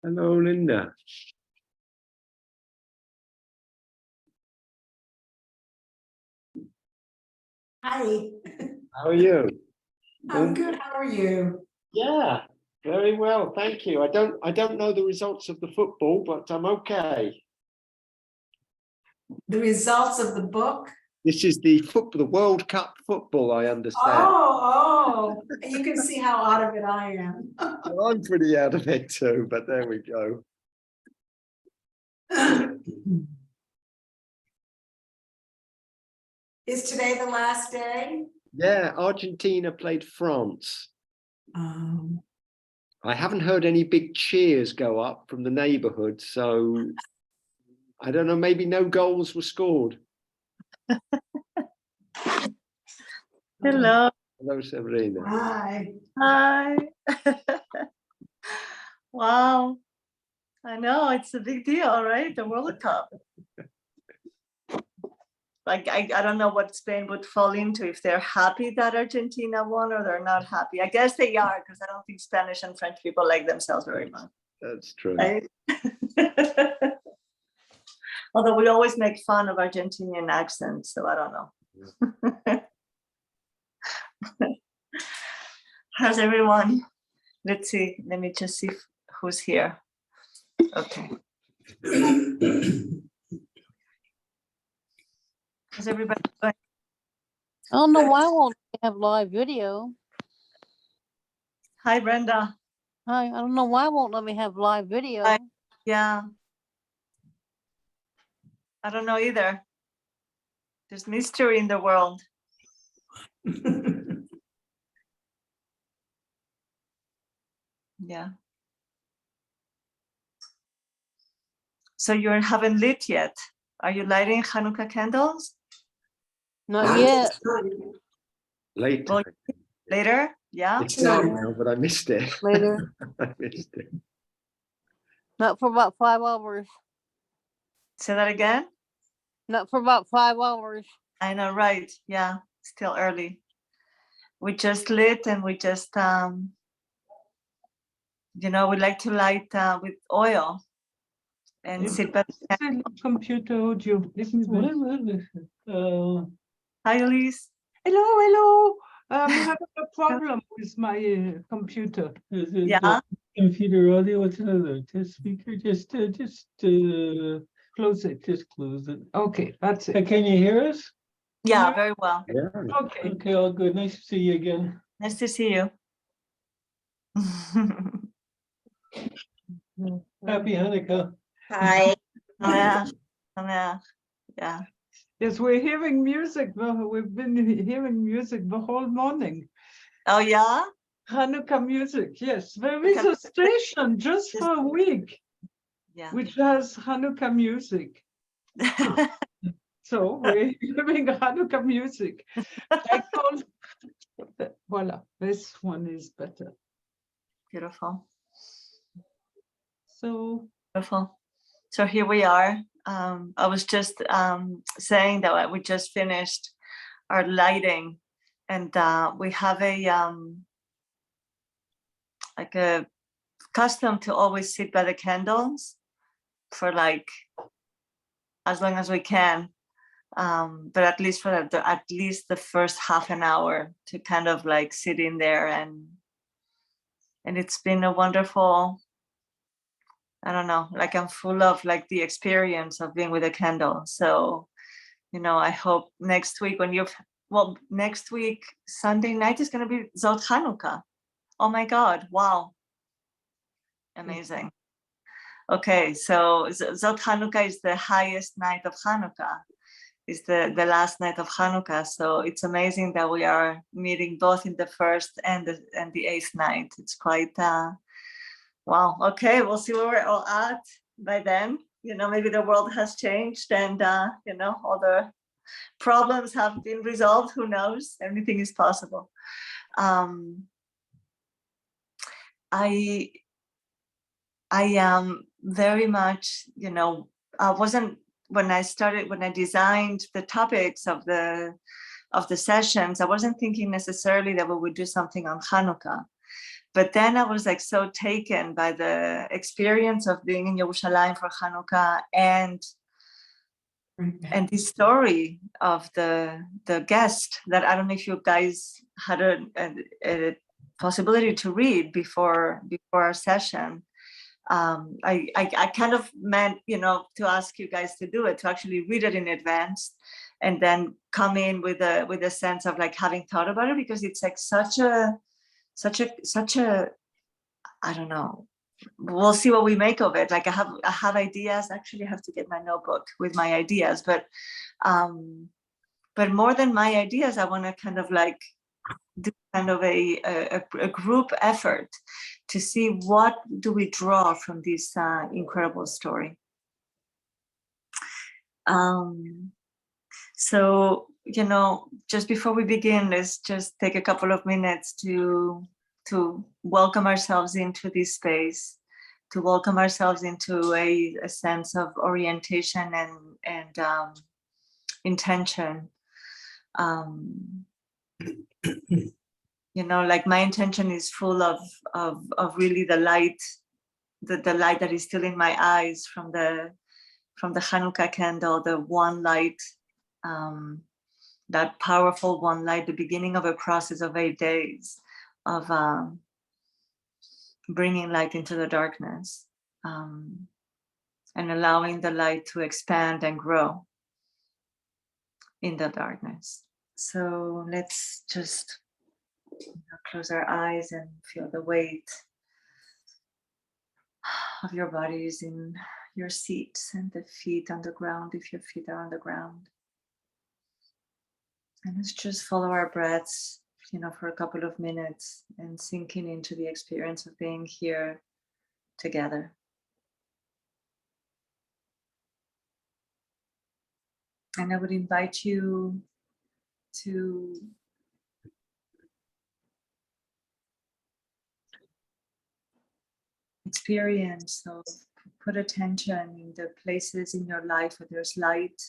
Hello, Linda. Hi. How are you? I'm good. How are you? Yeah, very well, thank you. I don't know the results of the football, but I'm okay. The results of the book? This is the World Cup football, I understand. Oh, you can see how out of it I am. Well, I'm pretty out of it too, but there we go. Is today the last day? Yeah, Argentina played France. I haven't heard any big cheers go up from the neighborhood, so I don't know, maybe no goals were scored. Hello. Hello, Sabrina. Hi. Hi. Wow. I know it's a big deal, right? The World Cup. Like I don't know what Spain would fall into, if they're happy that Argentina won or they're not happy. I guess they are, because I don't think Spanish and French people like themselves very much. That's true. Right? Although we always make fun of Argentinian accents, so I don't know. How's everyone? Let's see. Let me just see who's here. Okay. How's everybody doing? I don't know why I won't have live video. Hi, Brenda. Hi, I don't know why it won't let me have live video. Yeah. I don't know either. There's mystery in the world. Yeah. So you haven't lit yet. Are you lighting Hanukkah candles? Not yet. Later. Well, later? Yeah. It's dark now, but I missed it. Later. I missed it. Not for about 5 hours. Say that again? Not for about 5 hours. I know, right? Yeah, still early. We just lit and we just, we like to light with oil and sit back. Computer audio. Hi, Elise. Hello. I'm having a problem with my computer. Yeah. Computer audio. What's another? Test speaker. Just close it. Just close it. Okay, that's it. Can you hear us? Yeah, very well. Yeah. Okay. Okay, all good. Nice to see you again. Nice to see you. Happy Hanukkah. Hi. Yeah. Yes, we're hearing music. We've been hearing music the whole morning. Oh, yeah? Hanukkah music, yes. There is a station just for a week, which has Hanukkah music. So we're hearing Hanukkah music. Voila, this one is better. Beautiful. So beautiful. So here we are. I was just saying that we just finished our lighting, and we have a like a custom to always sit by the candles for like as long as we can, but at least for at least the first half an hour to kind of like sit in there, and it's been a wonderful, I don't know, like I'm full of like the experience of being with a candle. So, I hope next week next week, Sunday night is going to be Zot Hanukkah. Oh my God. Wow. Amazing. Okay. So Zot Hanukkah is the highest night of Hanukkah. It's the last night of Hanukkah. So it's amazing that we are meeting both in the first and the eighth night. It's quite, wow. Okay, we'll see where we're all at by then. Maybe the world has changed and, all the problems have been resolved. Who knows? Anything is possible. I am very much, I wasn't, when I designed the topics of the sessions, I wasn't thinking necessarily that we would do something on Hanukkah. but then I was like so taken by the experience of being in Yerushalayim for Hanukkah and the story of the guest that I don't know if you guys had a possibility to read before our session. I kind of meant, to ask you guys to do it, to actually read it in advance and then come in with a sense of like having thought about it, because it's like such a I don't know, we'll see what we make of it. Like I have ideas. Actually, I have to get my notebook with my ideas, but more than my ideas, I want to kind of like do kind of a group effort to see what do we draw from this incredible story. So, just before we begin, let's just take a couple of minutes to welcome ourselves into this space, to welcome ourselves into a sense of orientation and intention. Like my intention is full of really the light, the light that is still in my eyes from the Hanukkah candle, the one light, that powerful one light, the beginning of a process of 8 days of bringing light into the darkness, and allowing the light to expand and grow in the darkness. So let's just close our eyes and feel the weight of your bodies in your seats and the feet on the ground if your feet are on the ground. And let's just follow our breaths, for a couple of minutes and sinking into the experience of being here together. And I would invite you to experience, so put attention in the places in your life where there's light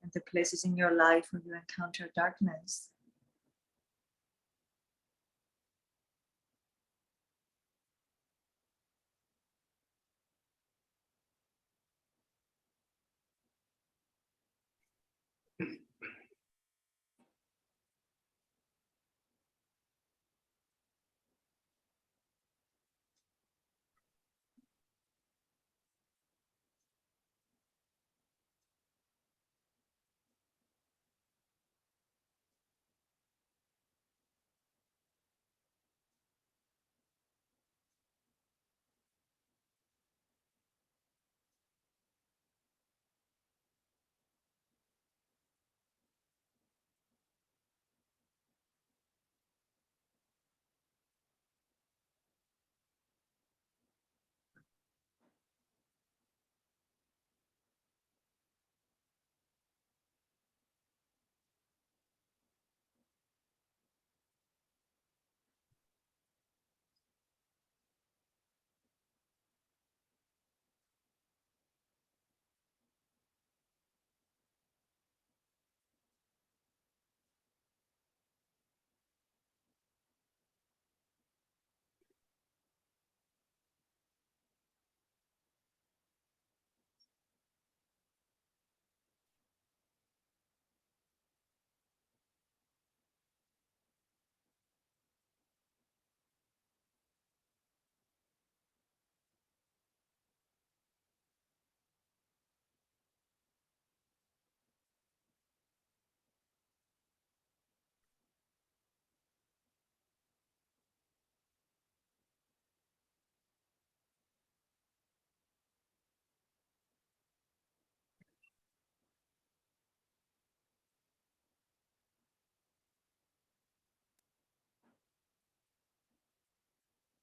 and the places in your life where you encounter darkness.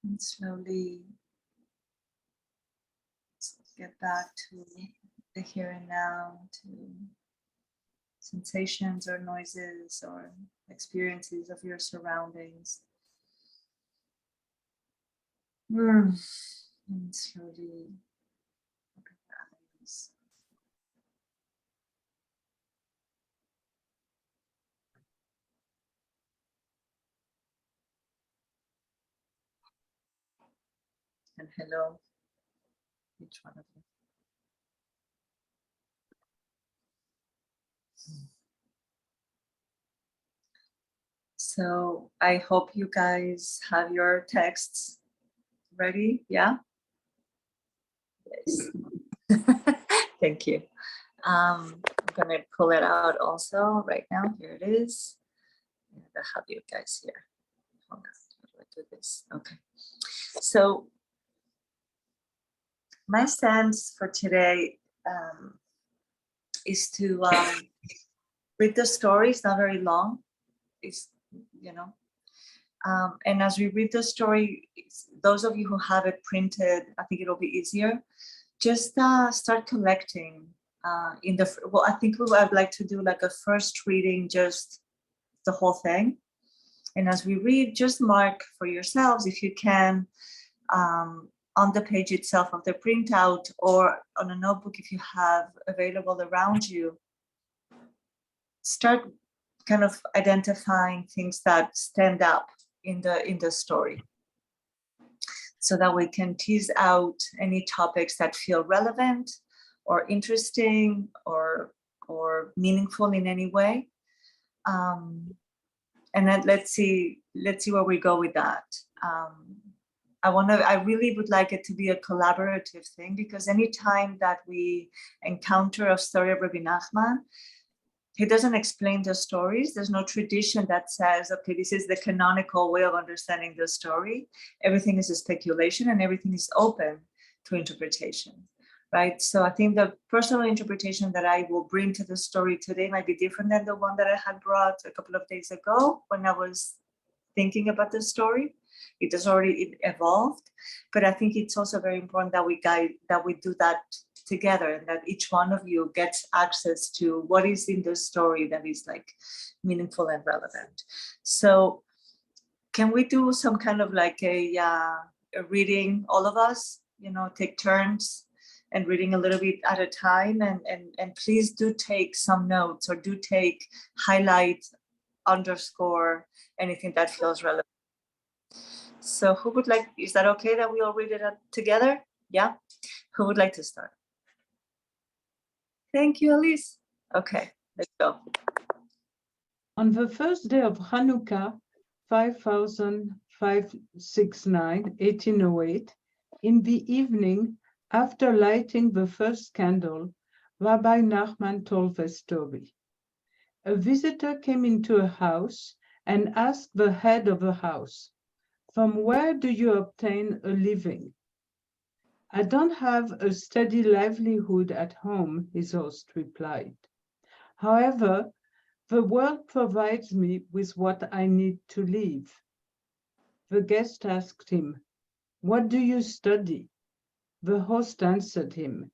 And slowly get back to the here and now, to sensations or noises or experiences of your surroundings. And slowly open your eyes. and hello, each one of you. So I hope you guys have your texts ready. Yeah. Yes. Thank you. I'm gonna pull it out also right now. Here it is. And I have you guys here. Hold on. How do I do this? Okay. So my stance for today is to read the story. It's not very long. It's, you know, and as we read the story, those of you who have it printed, I think it'll be easier. Just start collecting in the, well, I think I'd like to do like a first reading, just the whole thing. And as we read, just mark for yourselves, if you can, on the page itself of the printout or on a notebook, if you have available around you, start kind of identifying things that stand up in the story, so that we can tease out any topics that feel relevant or interesting or meaningful in any way. And then let's see where we go with that. I really would like it to be a collaborative thing, because anytime that we encounter a story of Rabbi Nachman, he doesn't explain the stories. There's no tradition that says, okay, this is the canonical way of understanding the story. Everything is a speculation and everything is open to interpretation, right? So I think the personal interpretation that I will bring to the story today might be different than the one that I had brought a couple of days ago when I was thinking about the story. It has already evolved, but I think it's also very important that we do that together, and that each one of you gets access to what is in the story that is like meaningful and relevant. So can we do some kind of like a reading, all of us, take turns and reading a little bit at a time, and please do take some notes, or do take, highlight, underscore anything that feels relevant. So who would like, is that okay that we all read it together? Yeah. Who would like to start? Thank you, Elise. Okay, let's go. On the first day of Hanukkah, 5569, 1808, in the evening, after lighting the first candle, Rabbi Nachman told the story. A visitor came into a house and asked the head of the house, "From where do you obtain a living?" "I don't have a steady livelihood at home," his host replied. "However, the world provides me with what I need to live." The guest asked him, "What do you study?" The host answered him.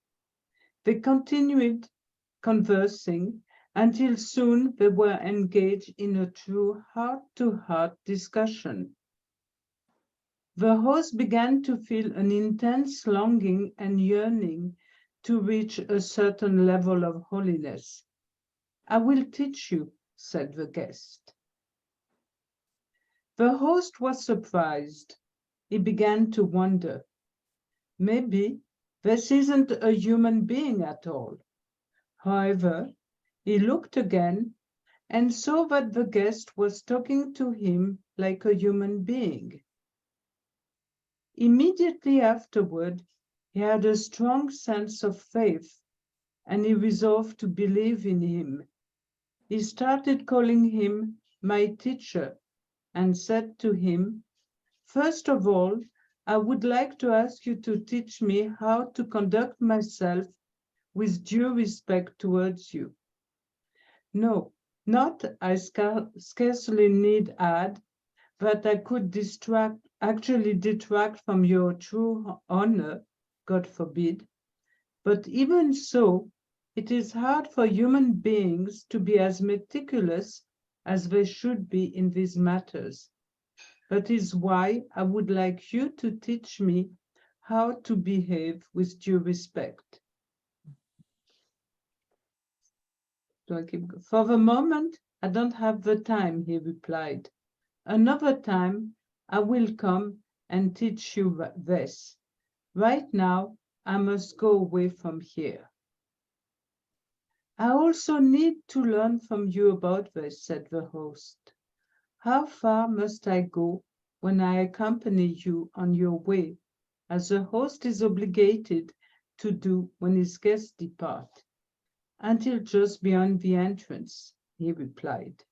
They continued conversing until soon they were engaged in a true heart-to-heart discussion. The host began to feel an intense longing and yearning to reach a certain level of holiness. "I will teach you," said the guest. The host was surprised. He began to wonder, maybe this isn't a human being at all. However, he looked again and saw that the guest was talking to him like a human being. Immediately afterward, he had a strong sense of faith, and he resolved to believe in him. He started calling him my teacher and said to him, "First of all, I would like to ask you to teach me how to conduct myself with due respect towards you." "No, not, I scarcely need add, that I could actually detract from your true honor, God forbid. But even so, it is hard for human beings to be as meticulous as they should be in these matters. That is why I would like you to teach me how to behave with due respect." "For the moment, I don't have the time," he replied. "Another time, I will come and teach you this." Right now, I must go away from here. I also need to learn from you about this, said the host. How far must I go when I accompany you on your way, as the host is obligated to do when his guests depart? Until just beyond the entrance, he replied.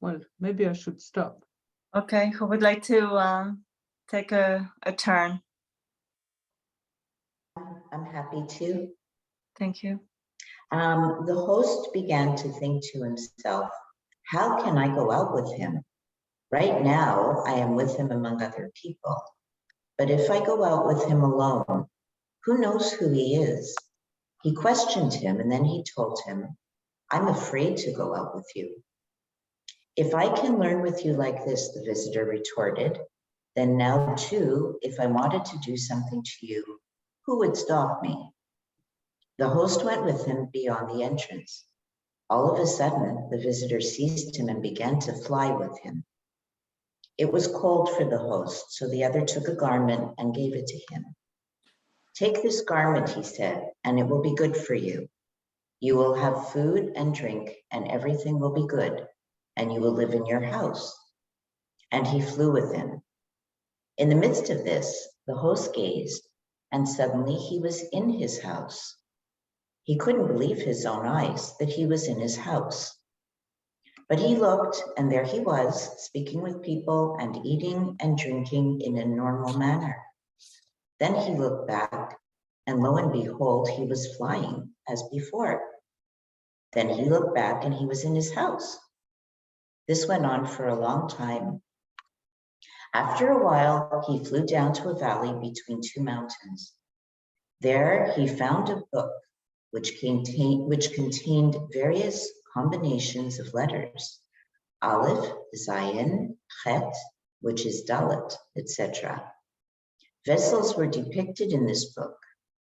Well, maybe I should stop. Okay, who would like to take a turn? I'm happy to. Thank you. The host began to think to himself, how can I go out with him? Right now, I am with him among other people. But if I go out with him alone, who knows who he is? He questioned him, and then he told him, I'm afraid to go out with you. If I can learn with you like this, the visitor retorted, then now too, if I wanted to do something to you, who would stop me? The host went with him beyond the entrance. All of a sudden, the visitor seized him and began to fly with him. It was cold for the host, so the other took a garment and gave it to him. Take this garment, he said, and it will be good for you. You will have food and drink, and everything will be good, and you will live in your house. And he flew with him. In the midst of this, the host gazed, and suddenly he was in his house. He couldn't believe his own eyes that he was in his house. But he looked, and there he was, speaking with people and eating and drinking in a normal manner. Then he looked back, and lo and behold, he was flying as before. Then he looked back, and he was in his house. This went on for a long time. After a while, he flew down to a valley between two mountains. There he found a book which contained various combinations of letters, Aleph, Zayin, Chet, which is Dalet, etc. Vessels were depicted in this book,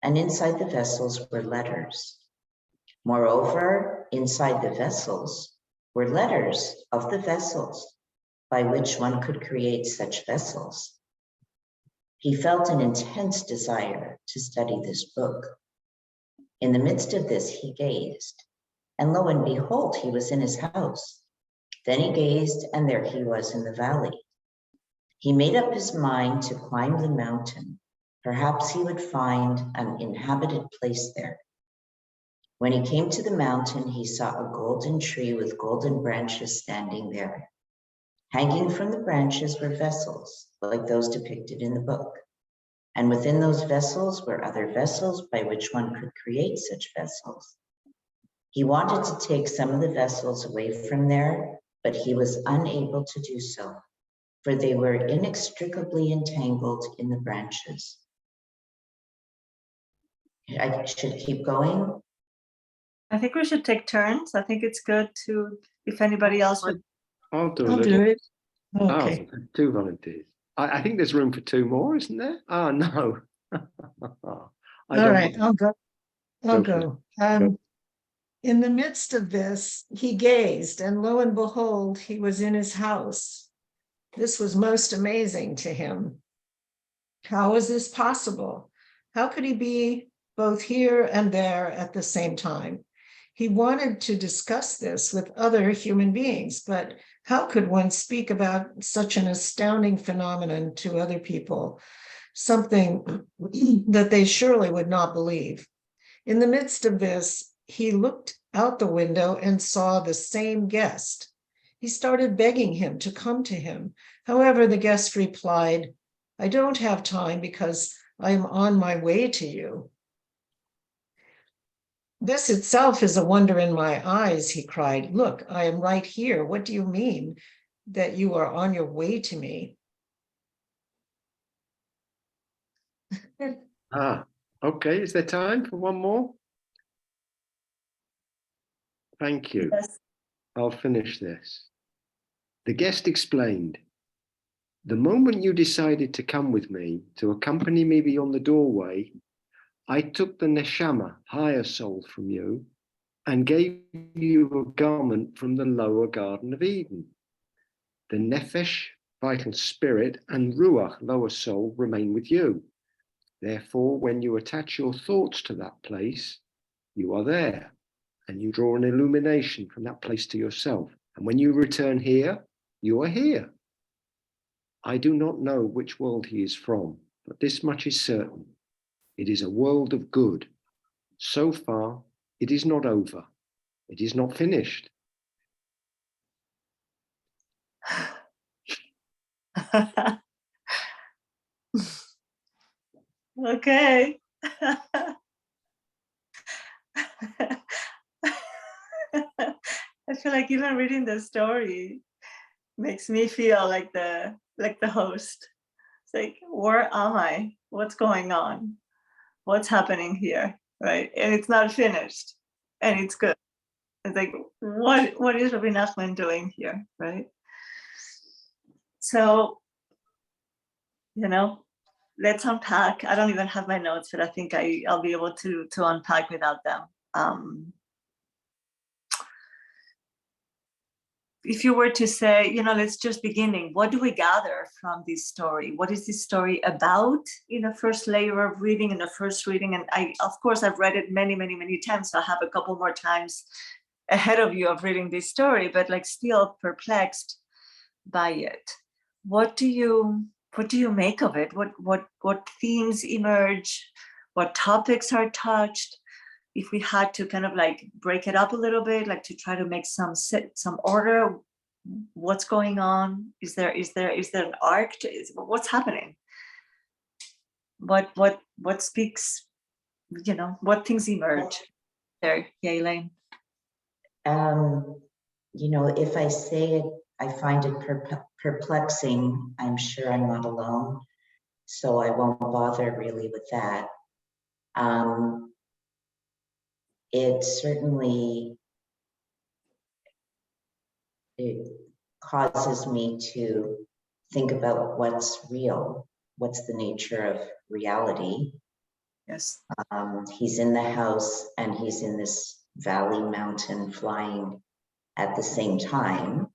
and inside the vessels were letters. Moreover, inside the vessels were letters of the vessels by which one could create such vessels. He felt an intense desire to study this book. In the midst of this, he gazed, and lo and behold, he was in his house. Then he gazed, and there he was in the valley. He made up his mind to climb the mountain. Perhaps he would find an inhabited place there. When he came to the mountain, he saw a golden tree with golden branches standing there. Hanging from the branches were vessels, like those depicted in the book. And within those vessels were other vessels by which one could create such vessels. He wanted to take some of the vessels away from there, but he was unable to do so, for they were inextricably entangled in the branches. I should keep going. I think we should take turns. I think it's good to, if anybody else would. I'll do a I'll little. do it. Oh, Okay. 2 volunteers. I think there's room for 2 more, isn't there? Oh, no. All right, I'll go. I'll Go go. In the midst of this, he gazed, and lo and behold, he was in his house. This was most amazing to him. How is this possible? How could he be both here and there at the same time? He wanted to discuss this with other human beings, but how could one speak about such an astounding phenomenon to other people, something that they surely would not believe? In the midst of this, he looked out the window and saw the same guest. He started begging him to come to him. However, the guest replied, I don't have time because I am on my way to you. This itself is a wonder in my eyes, he cried. Look, I am right here. What do you mean that you are on your way to me? Okay, is there time for one more? Thank you. Yes. I'll finish this. The guest explained, the moment you decided to come with me, to accompany me beyond the doorway, I took the neshama, higher soul, from you and gave you a garment from the lower Garden of Eden. The nefesh vital spirit, and ruach, lower soul, remain with you. Therefore, when you attach your thoughts to that place, you are there, and you draw an illumination from that place to yourself. And when you return here, you are here. I do not know which world he is from, but this much is certain. It is a world of good. So far, it is not over. It is not finished. Okay. I feel like even reading the story makes me feel like the host. It's like, where am I? What's going on? What's happening here? Right? And it's not finished. And it's good. It's like, what is Rabbi Nachman doing here? Right? So, let's unpack. I don't even have my notes, but I think I'll be able to unpack without them. If you were to say, let's just beginning, what do we gather from this story? What is this story about in the first layer of reading, in the first reading? And of course, I've read it many, many, many times. So I have a couple more times ahead of you of reading this story, but still perplexed by it. What do you make of it? What themes emerge? What topics are touched? If we had to kind of break it up a little bit, to try to make some order, what's going on? Is there an arc? What's happening? What speaks? What things emerge there? Yeah, Elaine. If I say it, I find it perplexing. I'm sure I'm not alone, so I won't bother really with that. It certainly causes me to think about what's real, what's the nature of reality. Yes. He's in the house and he's in this valley mountain flying at the same time.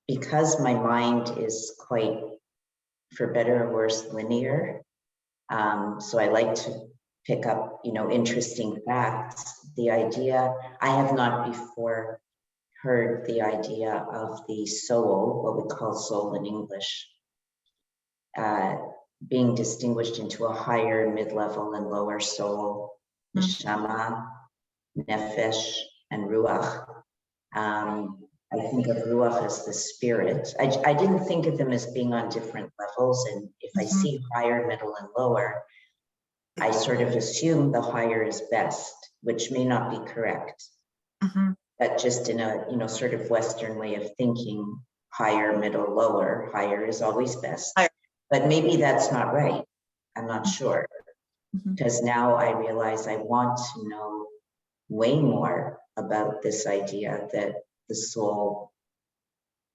Because my mind is quite, for better or worse, linear. So I like to pick up, interesting facts. The idea, I have not before heard the idea of the soul, what we call soul in English, being distinguished into a higher, mid-level, and lower soul, neshama, nefesh, and ruach. I think of ruach as the spirit. I didn't think of them as being on different levels, and if I see higher, middle, and lower, I sort of assume the higher is best, which may not be correct. But just in a sort of Western way of thinking, higher, middle, lower, higher is always best. But maybe that's not right. I'm not sure. Because now I realize I want to know way more about this idea that the soul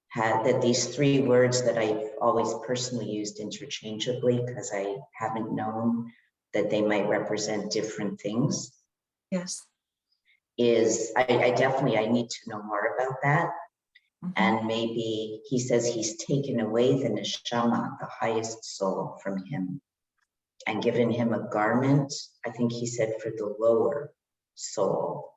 had, that these three words that I've always personally used interchangeably because I haven't known that they might represent different things. Yes. I definitely need to know more about that. And maybe he says he's taken away the neshama, the highest soul, from him and given him a garment, I think he said, for the lower soul.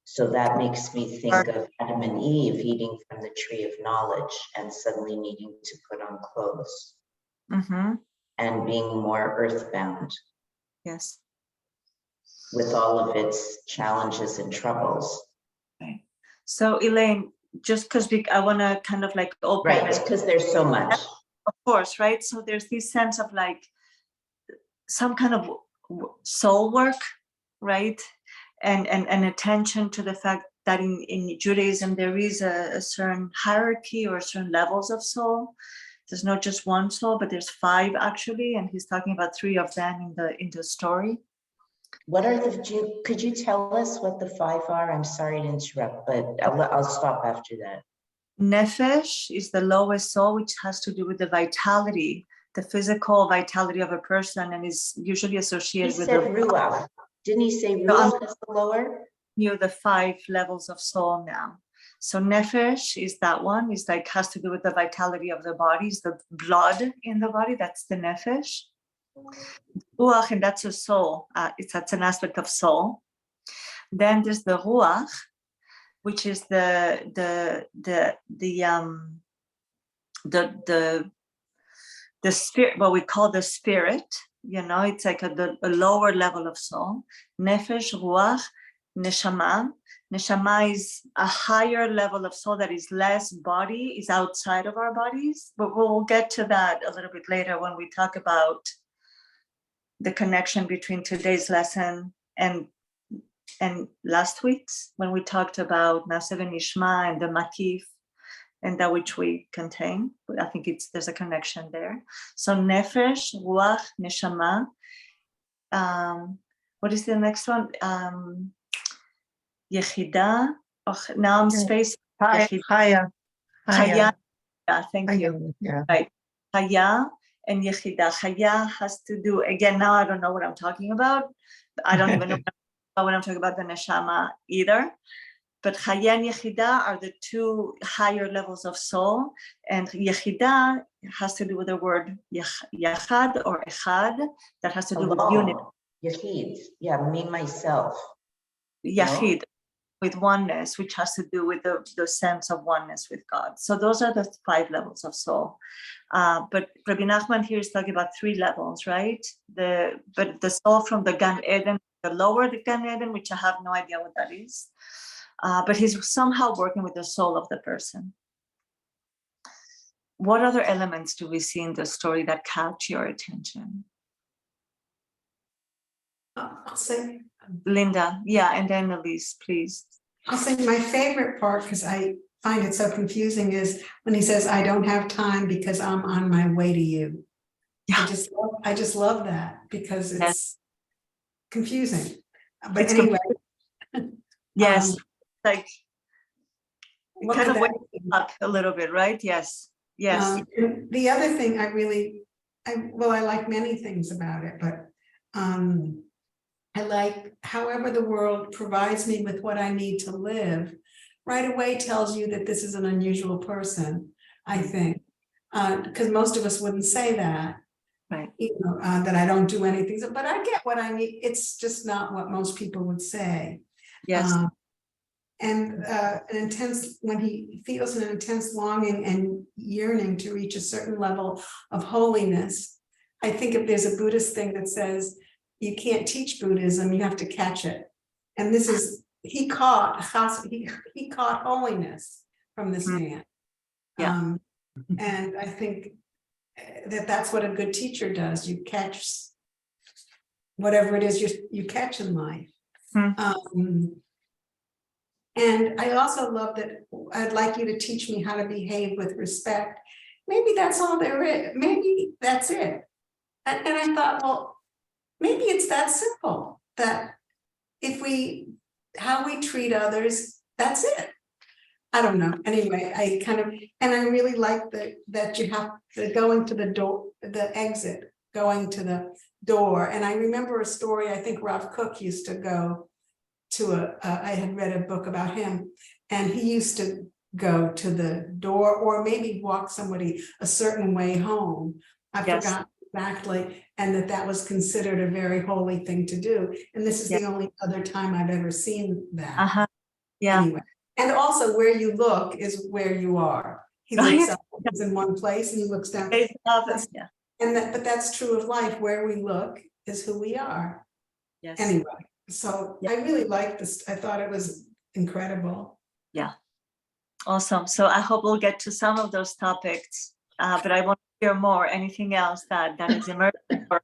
So that makes me think of Adam and Eve eating from the tree of knowledge and suddenly needing to put on clothes and being more earthbound. Yes. With all of its challenges and troubles. Right. So Elaine, just because I want to kind of open. Right, because there's so much. Of course, right? So there's this sense of some kind of soul work, right? And attention to the fact that in Judaism, there is a certain hierarchy or certain levels of soul. There's not just one soul, but there's 5 actually. And he's talking about 3 of them in the story. What are could you tell us what the 5 are? I'm sorry to interrupt, but I'll stop after that. Nefesh is the lowest soul, which has to do with the vitality, the physical vitality of a person, and is usually associated with the ruach. Didn't he say ruach is the lower? The 5 levels of soul now. So nefesh is that one. It's like has to do with the vitality of the body, is the blood in the body. That's the nefesh. Ruach, and that's a soul. That's an aspect of soul. Then there's the ruach, which is the spirit, what we call the spirit. You know, it's like a lower level of soul. Nefesh, ruach, neshama. Neshama is a higher level of soul that is less body, is outside of our bodies. But we'll get to that a little bit later when we talk about the connection between today's lesson and last week's, when we talked about Nasev and Nishma and the Makif and that which we contain. I think there's a connection there. So Nefesh, Ruach, Neshama. What is the next one? Yechida. Oh, now I'm spacing. Chaya. Chaya. Yeah, thank you. Yeah. Right. Chaya and Yechida. Chaya has to do, again, now I don't know what I'm talking about. I don't even know when I'm talking about the neshama either. But Chaya and Yechida are the two higher levels of soul. And Yechida has to do with the word Yachad or Echad, that has to do with unity. Yachid, yeah, me, myself. Yachid, with oneness, which has to do with the sense of oneness with God. So those are the 5 levels of soul. But Rabbi Nachman here is talking about 3 levels, right? But the soul from the Gan Eden, the lower the Gan Eden, which I have no idea what that is. But he's somehow working with the soul of the person. What other elements do we see in the story that catch your attention? I'll say, Linda, yeah, and then Elise, please. I'll say my favorite part, because I find it so confusing, is when he says, "I don't have time because I'm on my way to you." Yeah. I just love that because it's confusing. But It's anyway, yes, like what kind could of that wake be? up a little bit, right? Yes, yes. And the other thing I like many things about it, but I like however the world provides me with what I need to live, right away tells you that this is an unusual person, I think, because most of us wouldn't say that. Right. You know, that I don't do anything, but I get what I need. It's just not what most people would say. Yes. And when he feels an intense longing and yearning to reach a certain level of holiness, I think if there's a Buddhist thing that says you can't teach Buddhism, you have to catch it. And this is, he caught holiness from this man. Yeah. And I think that's what a good teacher does. You catch whatever it is you catch in life. And I also love that I'd like you to teach me how to behave with respect. Maybe that's all there is. Maybe that's it. And I thought, well, maybe it's that simple, that how we treat others, that's it. I don't know. Anyway, and I really like that you have the going to the door, the exit, going to the door. And I remember a story, I think Rav Kook used to go to I had read a book about him, and he used to go to the door or maybe walk somebody a certain way home. I forgot exactly, and that was considered a very holy thing to do. And this is the only other time I've ever seen that. Yeah. Anyway, and also where you look is where you are. He looks up, he's in one place, and he looks down. But that's true of life. Where we look is who we are. Yes. Anyway. So I really liked this. I thought it was incredible. Yeah. Awesome. So I hope we'll get to some of those topics, but I want to hear more. Anything else that is emerging or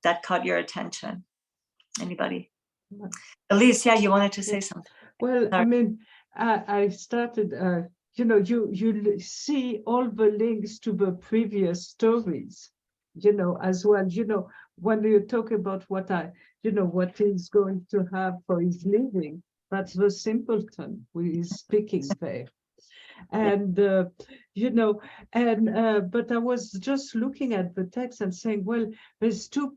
that caught your attention? Anybody? Elise, yeah, you wanted to say something. Well, Sorry. I mean, I started, you see all the links to the previous stories, as well, when you talk about what he's going to have for his living, that's the simpleton who is speaking there. And, but I was just looking at the text and saying, well, there's two,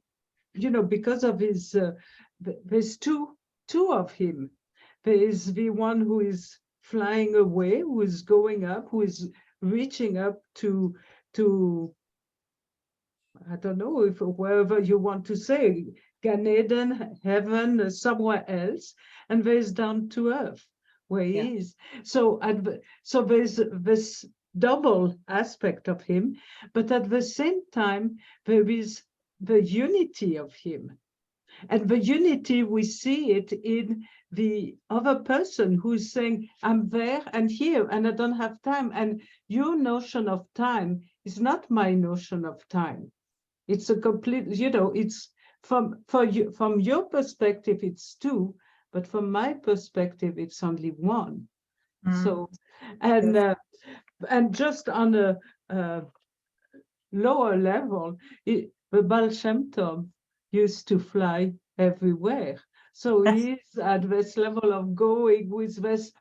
because of his, there's two of him. There is the one who is flying away, who is going up, who is reaching up to I don't know if wherever you want to say, Gan Eden, heaven, somewhere else, and there's down to earth where he is. So so there's this double aspect of him, but at the same time there is the unity of him. And the unity, we see it in the other person who's saying, I'm there and here, and I don't have time. And your notion of time is not my notion of time. It's a complete, it's from your perspective, it's two, but from my perspective, it's only one. So, and just on a lower level, the Baal Shem Tov used to fly everywhere. So he's at this level of going with this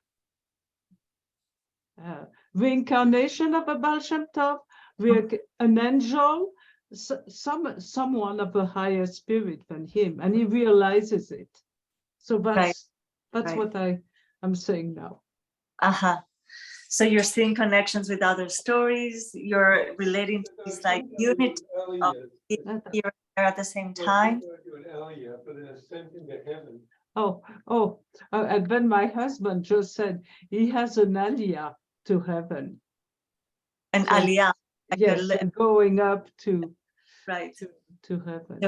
reincarnation of a Baal Shem Tov, an angel, someone of a higher spirit than him, and he realizes it. So that's what I'm saying now. So you're seeing connections with other stories. You're relating to this like unity of here and there at the same time. And then my husband just said he has an aliyah to heaven. An aliyah. Yes, and going up to heaven.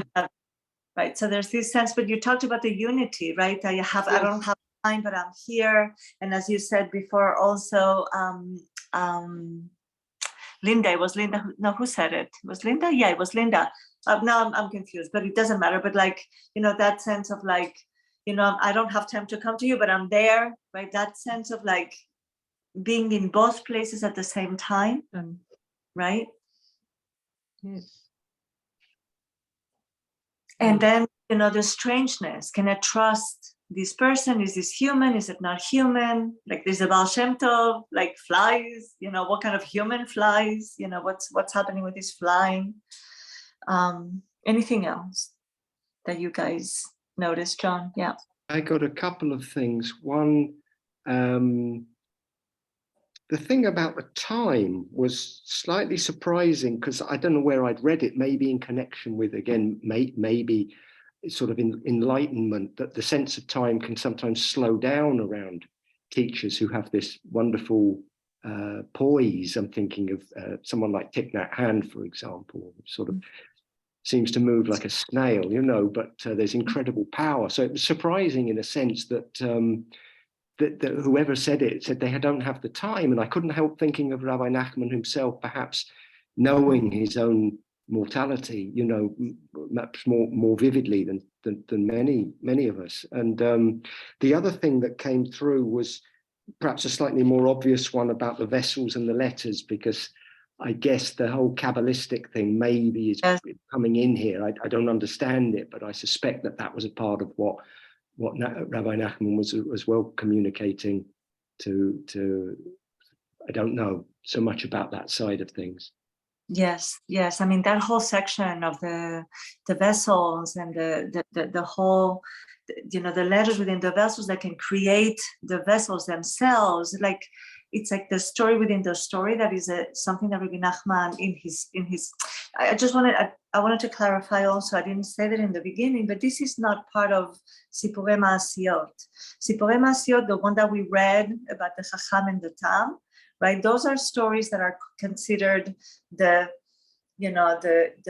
Right. So there's this sense, but you talked about the unity, right? I don't have time, but I'm here. And as you said before, also, Linda, it was Linda. Who said it? It was Linda? Yeah, it was Linda. Now I'm confused, but it doesn't matter. But like, that sense of like, I don't have time to come to you, but I'm there, right? That sense of like being in both places at the same time, right? Yes. And then, the strangeness. Can I trust this person? Is this human? Is it not human? Like there's a Baal Shem Tov, like flies, what kind of human flies? What's happening with this flying? Anything else that you guys noticed, John? Yeah. I got a couple of things. One, the thing about the time was slightly surprising because I don't know where I'd read it, maybe in connection with, again, maybe sort of enlightenment, that the sense of time can sometimes slow down around teachers who have this wonderful poise. I'm thinking of someone like Thich Nhat Hanh, for example, sort of seems to move like a snail, but there's incredible power. So it was surprising in a sense that that whoever said it said they don't have the time. And I couldn't help thinking of Rabbi Nachman himself, perhaps knowing his own mortality, much more vividly than many of us. And the other thing that came through was perhaps a slightly more obvious one about the vessels and the letters, because I guess the whole Kabbalistic thing maybe is coming in here. I don't understand it, but I suspect that was a part of what Rabbi Nachman was as well communicating to I don't know so much about that side of things. Yes. I mean, that whole section of the vessels and the whole, the letters within the vessels that can create the vessels themselves, like it's like the story within the story. That is something that Rabbi Nachman in his. I wanted to clarify also. I didn't say that in the beginning, but this is not part of Sipurei Ma'asiyot. Sipurei Ma'asiyot, the one that we read about the Chacham and the Tam, right? Those are stories that are considered the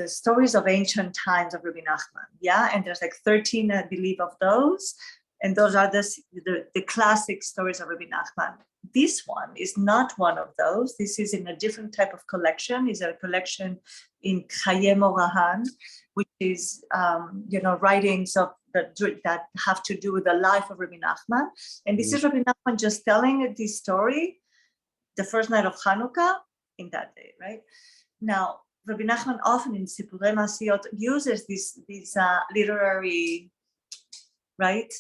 stories of ancient times of Rabbi Nachman. Yeah, and there's like 13, I believe, of those, and those are the classic stories of Rabbi Nachman. This one is not one of those. This is in a different type of collection. It's a collection in Chaye Morahan, which is writings of that have to do with the life of Rabbi Nachman. And this is Rabbi Nachman just telling this story the first night of Hanukkah in that day, right? Now, Rabbi Nachman often in Sipurei Ma'asiyot uses this literary, right,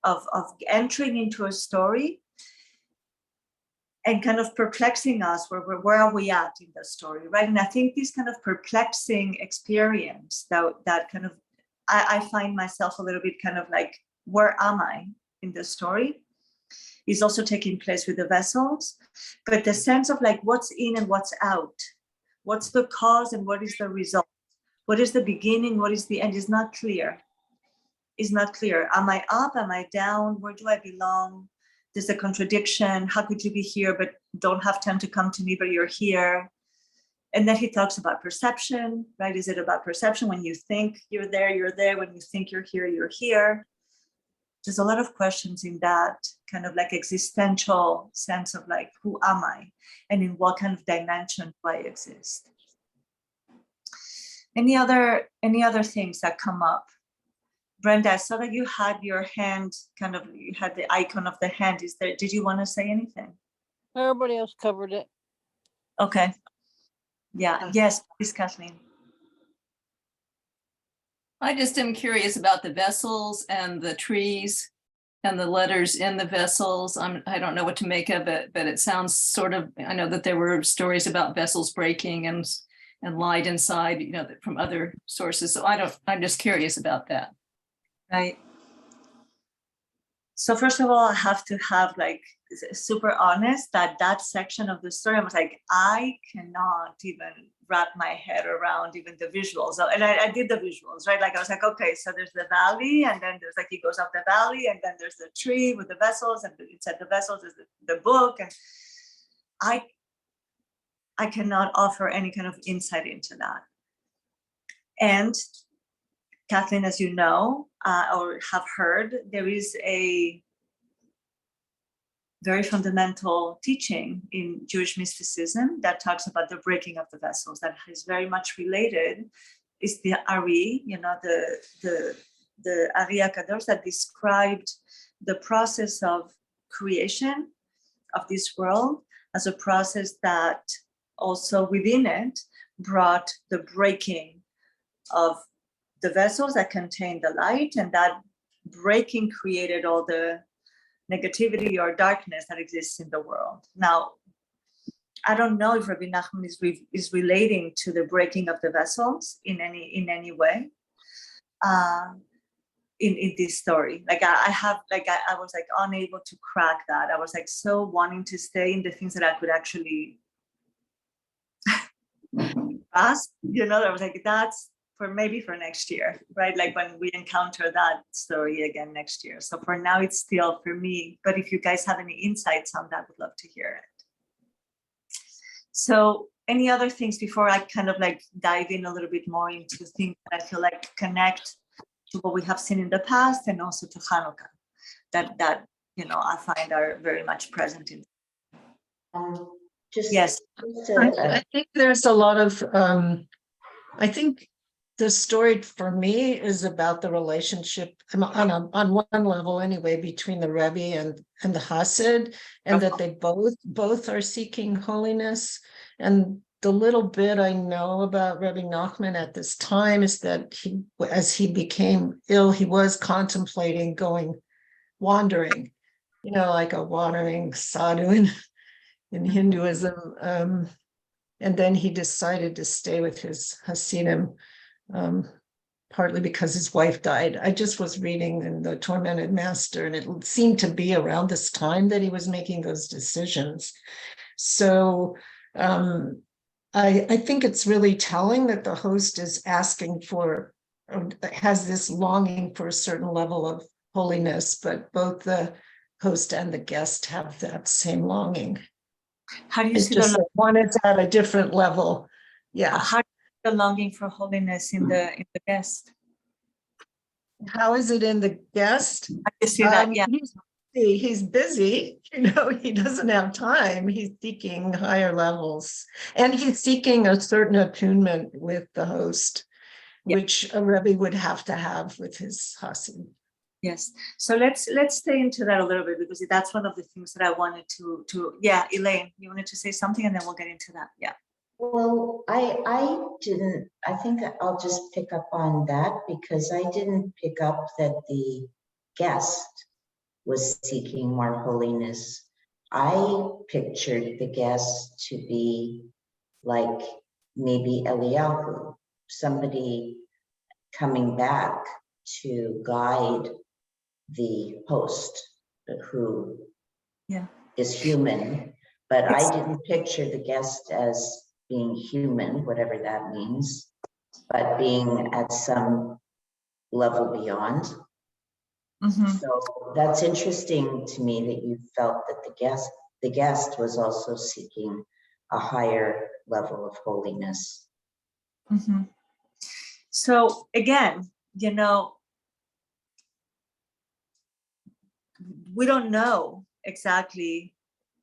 of entering into a story and kind of perplexing us, where are we at in the story, right? And I think this kind of perplexing experience that kind of, I find myself a little bit kind of like, where am I in the story? is also taking place with the vessels, but the sense of like what's in and what's out, what's the cause and what is the result, what is the beginning, what is the end, is not clear. Is not clear. Am I up? Am I down? Where do I belong? There's a contradiction. How could you be here but don't have time to come to me, but you're here? And then he talks about perception, right? Is it about perception? When you think you're there, you're there. When you think you're here, you're here. There's a lot of questions in that kind of like existential sense of like, who am I? And in what kind of dimension do I exist? Any other things that come up? Brenda, I saw that you had your hand kind of, you had the icon of the hand. Is there, did you want to say anything? Everybody else covered it. Okay. Yeah, yes, please, Kathleen. I just am curious about the vessels and the trees and the letters in the vessels. I don't know what to make of it, but it sounds sort of, I know that there were stories about vessels breaking and light inside, you know, from other sources. So I'm just curious about that. Right. So first of all, I have to have like super honest that section of the story, I was like, I cannot even wrap my head around even the visuals. And I did the visuals, right? Like I was like, okay, so there's the valley, and then there's like, he goes up the valley, and then there's the tree with the vessels, and it said the vessels is the book. And I cannot offer any kind of insight into that. And Kathleen, as you know, or have heard, there is a very fundamental teaching in Jewish mysticism that talks about the breaking of the vessels, that is very much related. Is the Ari, you know, the Ari HaKadosh that described the process of creation of this world as a process that also within it brought the breaking of the vessels that contain the light, and that breaking created all the negativity or darkness that exists in the world. Now, I don't know if Rabbi Nachman is relating to the breaking of the vessels in any way in this story. Like I was like unable to crack that. I was like so wanting to stay in the things that I could actually grasp. You know, I was like, that's maybe for next year, right? Like when we encounter that story again next year. So for now, it's still for me, but if you guys have any insights on that, I would love to hear it. So any other things before I kind of like dive in a little bit more into things that I feel like connect to what we have seen in the past and also to Hanukkah that you know, I find are very much present in. Yes. I think there's a lot of, I think the story for me is about the relationship on one level anyway, between the Rebbe and the Hasid, and that they both are seeking holiness. And the little bit I know about Rebbe Nachman at this time is that as he became ill, he was contemplating wandering, you know, like a wandering sadhu in Hinduism. And then he decided to stay with his Hasidim, partly because his wife died. I just was reading in The Tormented Master, and it seemed to be around this time that he was making those decisions. So I think it's really telling that the host is asking for, has this longing for a certain level of holiness, but both the host and the guest have that same longing. How do you It's see just that one is at a different level. Yeah. how do you see the longing for holiness in the guest? How is it in the guest? How do you see that? Yeah. He's busy, you know, he doesn't have time. He's seeking higher levels, and he's seeking a certain attunement with the host, which a Rebbe would have to have with his Hasid. Yes. So let's stay into that a little bit, because that's one of the things that I wanted to yeah, Elaine, you wanted to say something, and then we'll get into that. Yeah. Well, I didn't, I think I'll just pick up on that, because I didn't pick up that the guest was seeking more holiness. I pictured the guest to be like maybe Eliyahu, somebody coming back to guide the host who Yeah. is human, but I didn't picture the guest as being human, whatever that means, but being at some level beyond. Mhm. So that's interesting to me that you felt that the guest was also seeking a higher level of holiness. Mhm. So again, you know, we don't know exactly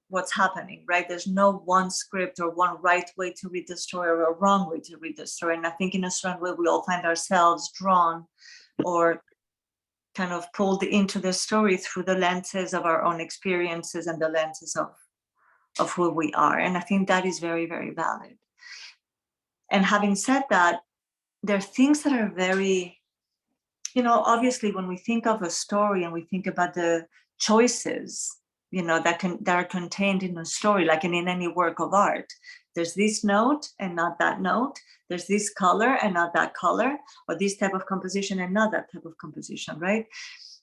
what's happening, right? There's no one script or one right way to read the story or a wrong way to read the story. And I think in a certain way, we all find ourselves drawn or kind of pulled into the story through the lenses of our own experiences and the lenses of who we are. And I think that is very, very valid. And having said that, there are things that are very, you know, obviously when we think of a story and we think about the choices, you know, that are contained in a story, like in any work of art, there's this note and not that note, there's this color and not that color, or this type of composition and not that type of composition, right?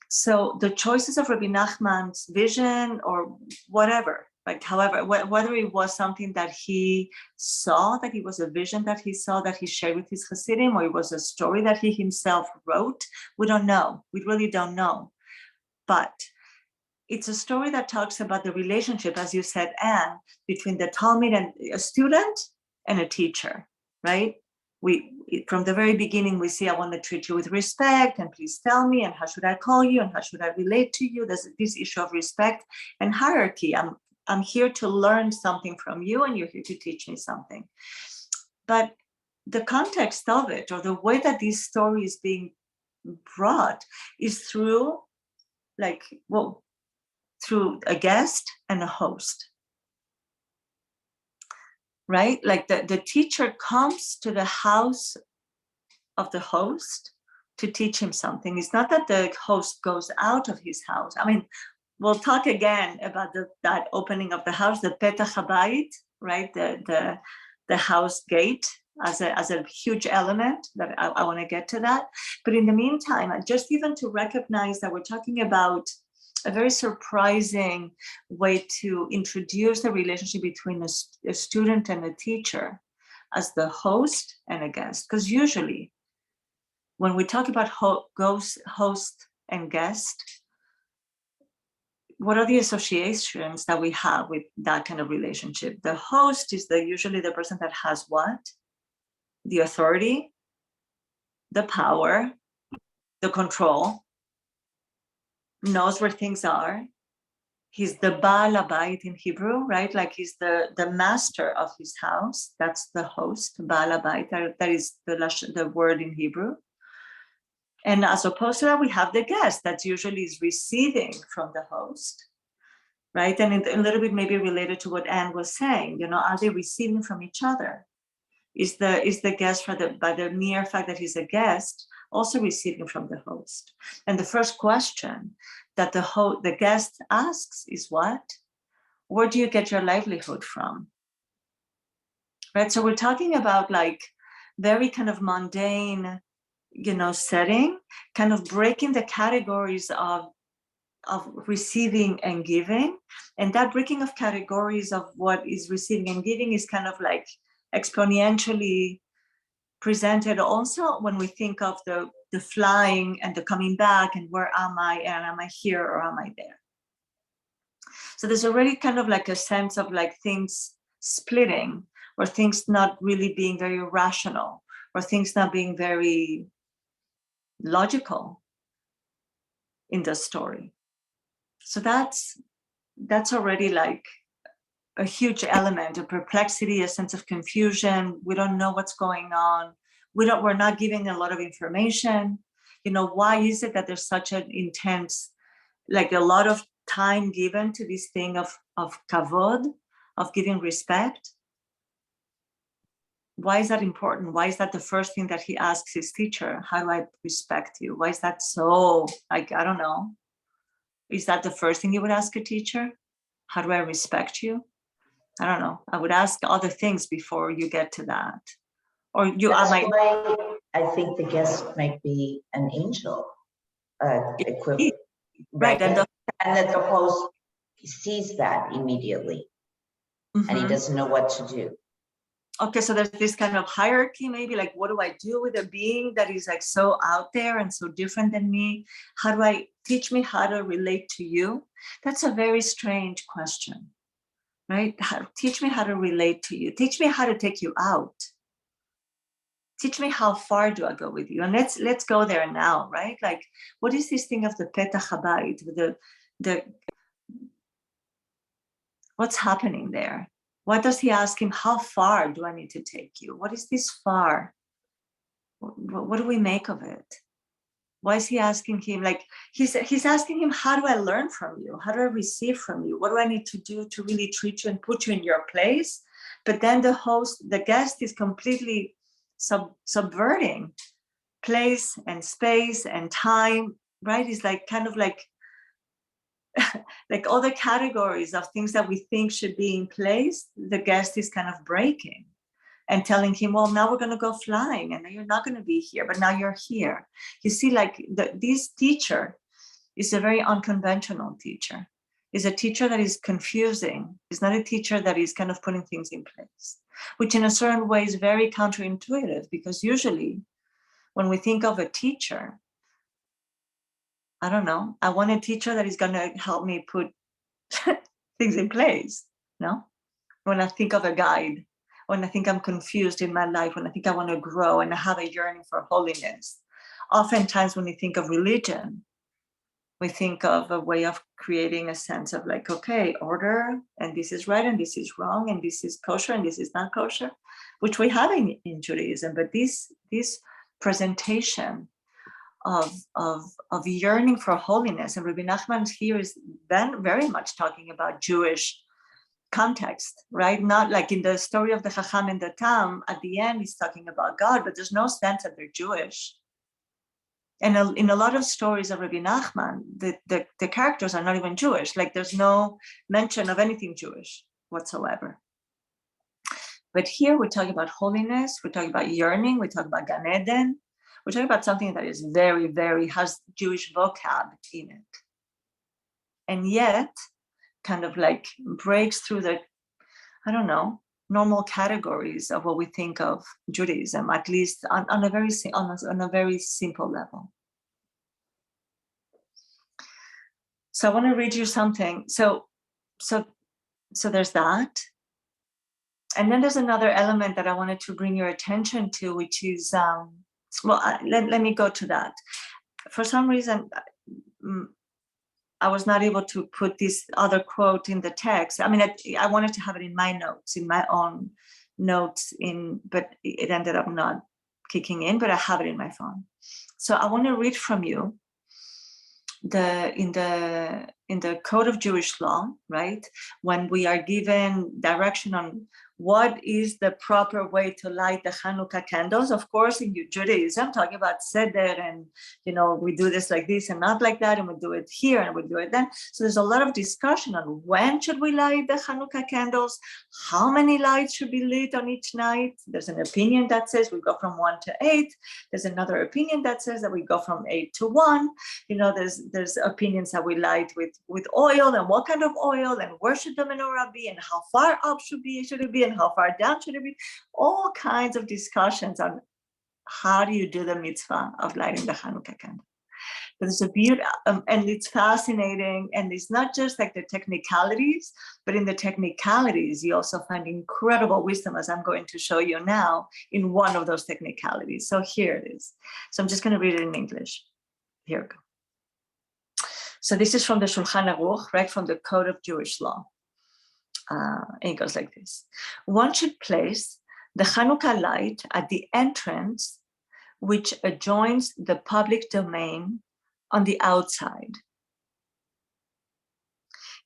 So the choices of Rabbi Nachman's vision or whatever, like however, whether it was something that he saw, that it was a vision that he saw that he shared with his Hasidim, or it was a story that he himself wrote, we don't know. We really don't know. But it's a story that talks about the relationship, as you said, Anne, between the Talmud and a student and a teacher, right? From the very beginning, we see, I want to treat you with respect, and please tell me, and how should I call you, and how should I relate to you? There's this issue of respect and hierarchy. I'm here to learn something from you, and you're here to teach me something. But the context of it, or the way that this story is being brought, is through, like, well, through a guest and a host, right? Like the teacher comes to the house of the host to teach him something. It's not that the host goes out of his house. I mean, we'll talk again about that opening of the house, the Petach HaBayit, right? The house gate as a huge element that I want to get to that. But in the meantime, just even to recognize that we're talking about a very surprising way to introduce the relationship between a student and a teacher as the host and a guest. Because usually when we talk about host and guest, what are the associations that we have with that kind of relationship? The host is usually the person that has what? The authority, the power, the control, knows where things are. He's the Baal Habayit in Hebrew, right? Like he's the master of his house. That's the host, Baal Habayit. That is the word in Hebrew. And as opposed to that, we have the guest that usually is receiving from the host, right? And a little bit maybe related to what Anne was saying, you know, are they receiving from each other? Is the guest, by the mere fact that he's a guest, also receiving from the host? And the first question that the guest asks is what? Where do you get your livelihood from? Right. So we're talking about like very kind of mundane, you know, setting, kind of breaking the categories of receiving and giving. And that breaking of categories of what is receiving and giving is kind of like exponentially presented also when we think of the flying and the coming back and where am I, and am I here or am I there? So there's already kind of like a sense of like things splitting, or things not really being very rational, or things not being very logical in the story. So that's already like a huge element of perplexity, a sense of confusion. We don't know what's going on. We're not giving a lot of information. You know, why is it that there's such an intense, like a lot of time given to this thing of kavod, of giving respect? Why is that important? Why is that the first thing that he asks his teacher? How do I respect you? Why is that so, like, I don't know. Is that the first thing you would ask a teacher? How do I respect you? I don't know. I would ask other things before you get to that. Or you, That's why I think the guest might be an angel, equivalent, right? and that the host He sees that immediately and he Mhm. doesn't know what to do. Okay, so there's this kind of hierarchy, maybe like, what do I do with a being that is like so out there and so different than me? How do I teach me how to relate to you? That's a very strange question, right? Teach me how to relate to you. Teach me how to take you out. Teach me how far do I go with you? And let's go there now, right? Like, what is this thing of the Petach Habayit, the what's happening there? Why does he ask him, how far do I need to take you? What is this far? What do we make of it? Why is he asking him, like, he's asking him, how do I learn from you? How do I receive from you? What do I need to do to really treat you and put you in your place? But then the guest is completely subverting place and space and time, right? It's like kind of like like all the categories of things that we think should be in place, the guest is kind of breaking and telling him, well, now we're going to go flying and you're not going to be here, but now you're here. You see, like this teacher is a very unconventional teacher. Is a teacher that is confusing. Is not a teacher that is kind of putting things in place, which in a certain way is very counterintuitive, because usually when we think of a teacher, I don't know, I want a teacher that is going to help me put things in place. No, when I think of a guide, when I think I'm confused in my life, when I think I want to grow and I have a yearning for holiness, oftentimes when we think of religion, we think of a way of creating a sense of like, okay, order, and this is right and this is wrong, and this is kosher and this is not kosher, which we have in Judaism. But this presentation of yearning for holiness, and Rabbi Nachman here is then very much talking about Jewish context, right? Not like in the story of the Chacham and the Tam, at the end he's talking about God, but there's no sense that they're Jewish. And in a lot of stories of Rabbi Nachman, the characters are not even Jewish. Like there's no mention of anything Jewish whatsoever. But here we're talking about holiness, we're talking about yearning, we talk about Gan Eden, we're talking about something that is very, very, has Jewish vocab in it. And yet, kind of like breaks through the, I don't know, normal categories of what we think of Judaism, at least on a very simple level. So I want to read you something. So there's that. And then there's another element that I wanted to bring your attention to, which is, let me go to that. For some reason, I was not able to put this other quote in the text. I mean, I wanted to have it in my notes, in my own notes, but it ended up not kicking in, but I have it in my phone. So I want to read from you in the Code of Jewish Law, right? When we are given direction on what is the proper way to light the Hanukkah candles, of course, in Judaism, talking about Seder and, we do this like this and not like that, and we do it here and we do it then. So there's a lot of discussion on when should we light the Hanukkah candles, how many lights should be lit on each night. There's an opinion that says we go from 1 to 8. There's another opinion that says that we go from 8 to 1. There's opinions that we light with oil, and what kind of oil, and where should the menorah be, and how far up should it be, and how far down should it be. All kinds of discussions on how do you do the mitzvah of lighting the Hanukkah candle. There's a beauty, and it's fascinating, and it's not just like the technicalities, but in the technicalities you also find incredible wisdom, as I'm going to show you now, in one of those technicalities. So here it is. So I'm just going to read it in English. Here we go. So this is from the Shulchan Aruch, right, from the Code of Jewish Law. And it goes like this. One should place the Hanukkah light at the entrance, which adjoins the public domain on the outside.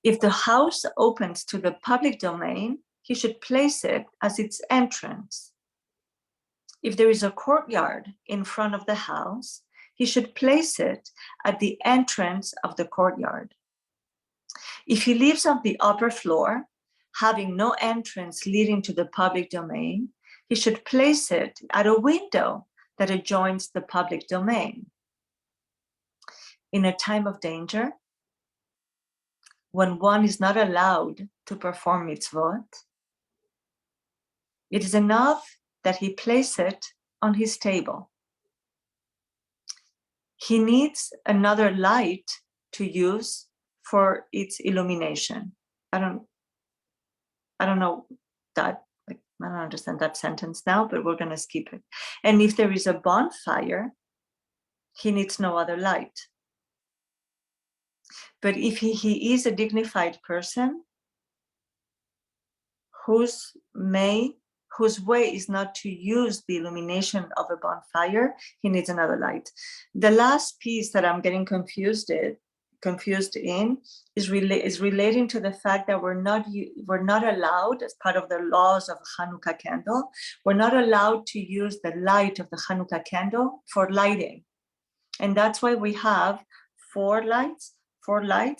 If the house opens to the public domain, he should place it as its entrance. If there is a courtyard in front of the house, he should place it at the entrance of the courtyard. If he lives on the upper floor, having no entrance leading to the public domain, he should place it at a window that adjoins the public domain. In a time of danger, when one is not allowed to perform mitzvot, it is enough that he place it on his table. He needs another light to use for its illumination. I don't know that, I don't understand that sentence now, but we're going to skip it. And if there is a bonfire, he needs no other light. But if he is a dignified person whose way is not to use the illumination of a bonfire, he needs another light. The last piece that I'm getting confused in is relating to the fact that we're not allowed, as part of the laws of Hanukkah candle, we're not allowed to use the light of the Hanukkah candle for lighting. And that's why we have four lights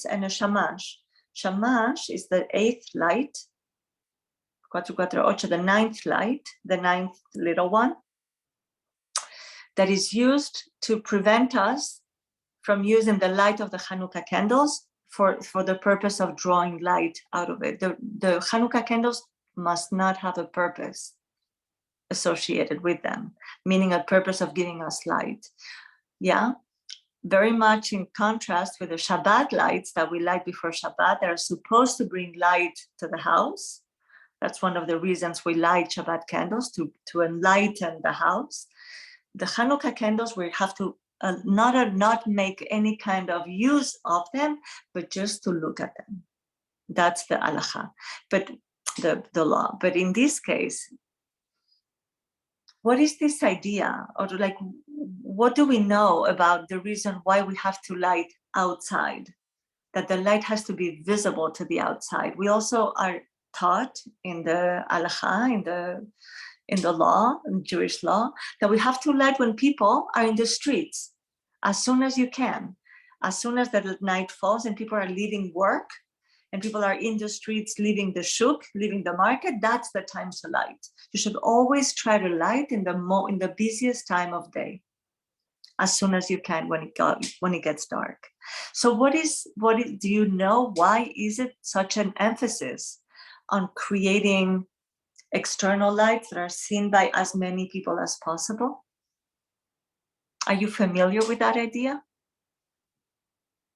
and a shamash. Shamash is the 8th light, 448, the 9th light, the 9th little one, that is used to prevent us from using the light of the Hanukkah candles for the purpose of drawing light out of it. The Hanukkah candles must not have a purpose associated with them, meaning a purpose of giving us light. Yeah, very much in contrast with the Shabbat lights that we light before Shabbat that are supposed to bring light to the house. That's one of the reasons we light Shabbat candles, to enlighten the house. The Hanukkah candles, we have to not make any kind of use of them, but just to look at them. That's the halacha, but the law. But in this case, what is this idea? Or like, what do we know about the reason why we have to light outside? That the light has to be visible to the outside. We also are taught in the halacha, in the law, in Jewish law, that we have to light when people are in the streets, as soon as you can. As soon as the night falls and people are leaving work, and people are in the streets, leaving the shuk, leaving the market, that's the time to light. You should always try to light in the busiest time of day, as soon as you can when it gets dark. So do you know why is it such an emphasis on creating external lights that are seen by as many people as possible? Are you familiar with that idea?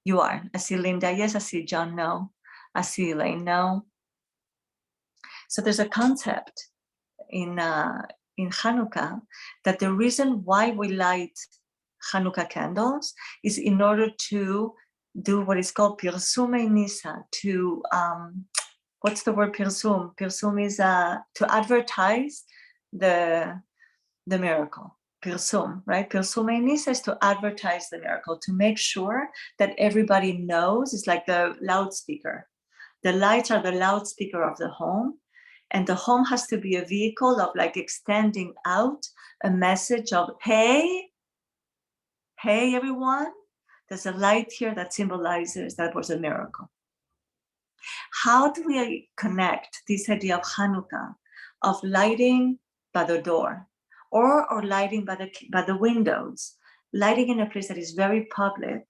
You are. I see Linda, yes. I see John, no. I see Elaine, no. So there's a concept in Hanukkah that the reason why we light Hanukkah candles is in order to do what is called pirsumei nisa, to what's the word pirsum? Pirsum is to advertise the miracle. Pirsum, right? Pirsumei nisa is to advertise the miracle, to make sure that everybody knows. It's like the loudspeaker. The lights are the loudspeaker of the home, and the home has to be a vehicle of like extending out a message of, hey everyone, there's a light here that symbolizes that was a miracle. How do we connect this idea of Hanukkah, of lighting by the door, or lighting by the windows, lighting in a place that is very public,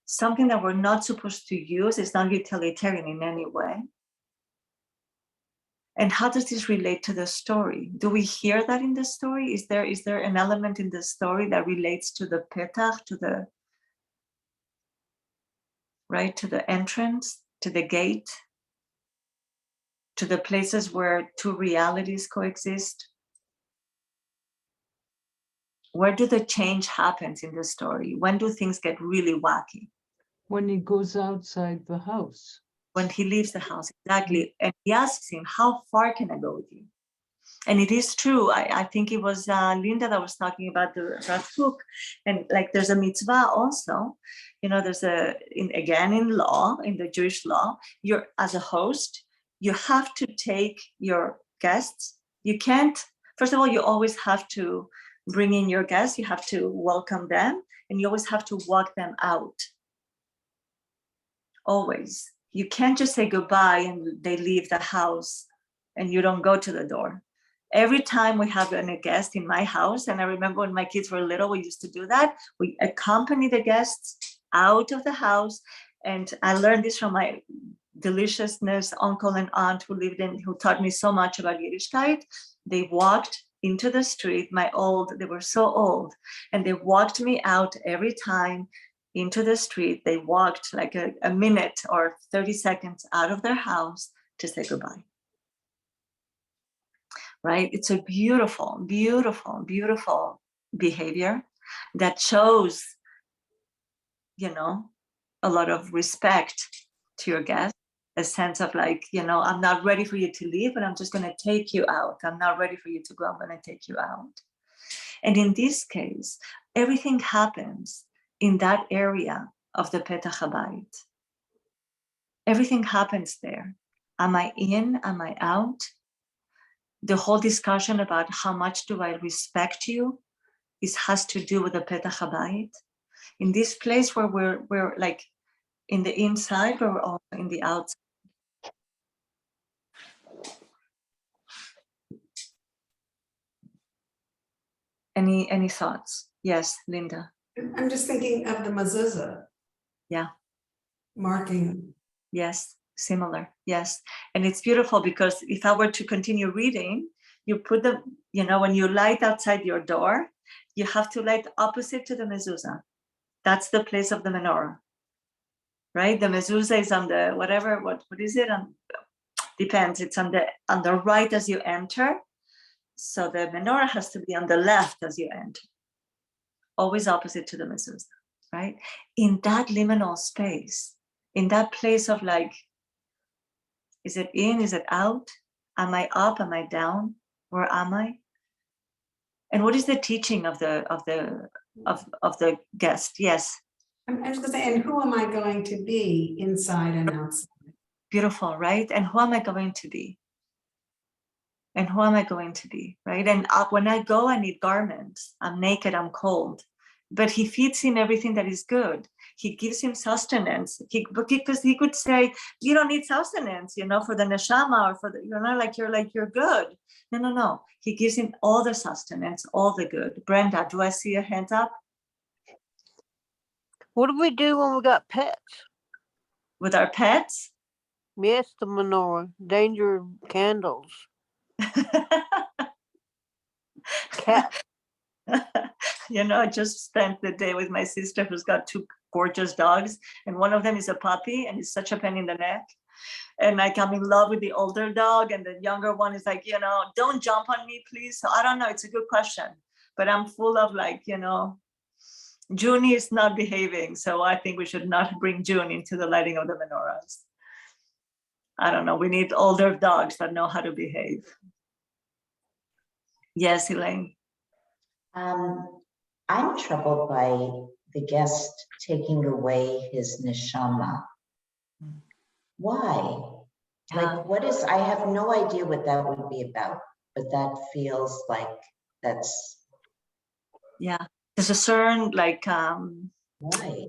something that we're not supposed to use, is not utilitarian in any way? And how does this relate to the story? Do we hear that in the story? Is there an element in the story that relates to the petach, to the entrance, to the gate, to the places where two realities coexist? Where do the change happens in the story? When do things get really wacky? When he goes outside the house. When he leaves the house, exactly. And he asks him, how far can I go with you? And it is true. I think it was Linda that was talking about the Rav Kook, and like there's a mitzvah also. There's in law, in the Jewish law, you're as a host, you have to take your guests. You can't. First of all, you always have to bring in your guests. You have to welcome them, and you always have to walk them out. Always. You can't just say goodbye and they leave the house and you don't go to the door. Every time we have a guest in my house, and I remember when my kids were little, we used to do that. We accompany the guests out of the house And I learned this from my deliciousness uncle and aunt who taught me so much about Yiddishkeit. They walked into the street, they were so old, and they walked me out every time into the street. They walked like a minute or 30 seconds out of their house to say goodbye. Right? It's a beautiful, beautiful, beautiful behavior that shows, a lot of respect to your guest, a sense of like, I'm not ready for you to leave, but I'm just going to take you out. I'm not ready for you to go. I'm going to take you out. And in this case, everything happens in that area of the Petach HaBayit. Everything happens there. Am I in? Am I out? The whole discussion about how much do I respect you has to do with the Petach HaBayit. In this place where we're like in the inside, but we're also in the outside. Any thoughts? Yes, Linda. I'm just thinking of the mezuzah. Yeah. Marking. Yes, similar. Yes. And it's beautiful because if I were to continue reading, you put when you light outside your door, you have to light opposite to the mezuzah. That's the place of the menorah. Right? The mezuzah is on the whatever, what is it? Depends. It's on the right as you enter. So the menorah has to be on the left as you enter. Always opposite to the mezuzah, right? In that liminal space, in that place of like, is it in, is it out? Am I up, am I down? Where am I? And what is the teaching of the guest? Yes. I'm just gonna say, and who am I going to be inside and outside? Beautiful, right? And who am I going to be? And who am I going to be, right? And when I go, I need garments. I'm naked, I'm cold. But he feeds him everything that is good. He gives him sustenance. Because he could say, you don't need sustenance, for the neshama or for the, you're good. No. He gives him all the sustenance, all the good. Brenda, do I see your hand up? What do we do when we got pets? With our pets? Yes, the menorah. Danger candles. Cat. I just spent the day with my sister who's got two gorgeous dogs, and one of them is a puppy and it's such a pain in the neck. And like I'm in love with the older dog, and the younger one is like, don't jump on me, please. So I don't know, it's a good question, but I'm full of like, Junie is not behaving, so I think we should not bring June into the lighting of the menorahs. I don't know, we need older dogs that know how to behave. Yes, Elaine. I'm troubled by the guest taking away his neshama. Why? I have no idea what that would be about, but that feels like that's. Yeah, there's a certain Why?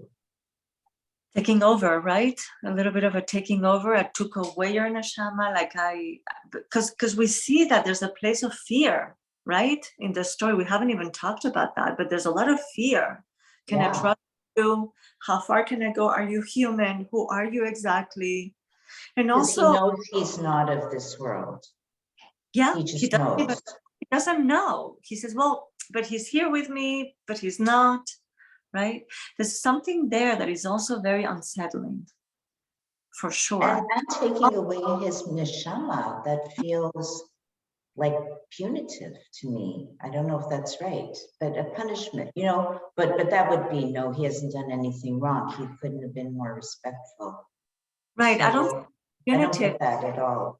Taking over, right? A little bit of a taking over. I took away your neshama, because we see that there's a place of fear, right? In the story, we haven't even talked about that, but there's a lot of fear. Can I trust you? How far can I go? Are you human? Who are you exactly? And also, he knows he's not of this world. Yeah, he knows. He doesn't know. He says, well, but he's here with me, but he's not, right? There's something there that is also very unsettling, for sure. And taking away his neshama, that feels like punitive to me. I don't know if that's right, but a punishment, but that would be, no, he hasn't done anything wrong. He couldn't have been more respectful. Right, So, I don't get that at all.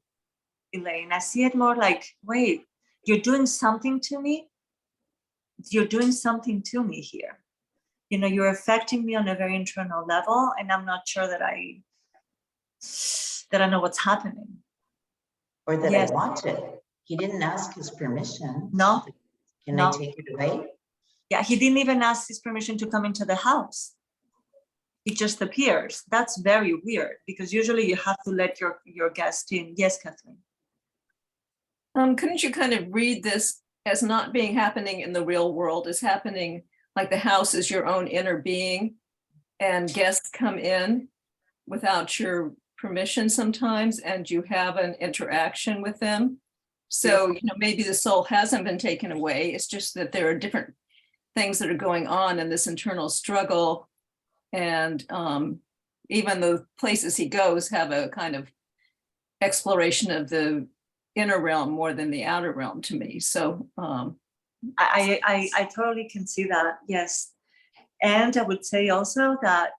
Elaine, I see it more like, wait, you're doing something to me? You're doing something to me here. You're affecting me on a very internal level, and I'm not sure that I know what's happening. Or that I want it. He didn't ask his permission. No. Can I take it away? Yeah, he didn't even ask his permission to come into the house. He just appears. That's very weird, because usually you have to let your guest in. Yes, Kathleen. Couldn't you kind of read this as not being happening in the real world, as happening like the house is your own inner being and guests come in without your permission sometimes, and you have an interaction with them. So, you know, maybe the soul hasn't been taken away. It's just that there are different things that are going on in this internal struggle. And even the places he goes have a kind of exploration of the inner realm more than the outer realm to me. So I totally can see that, yes. And I would say also that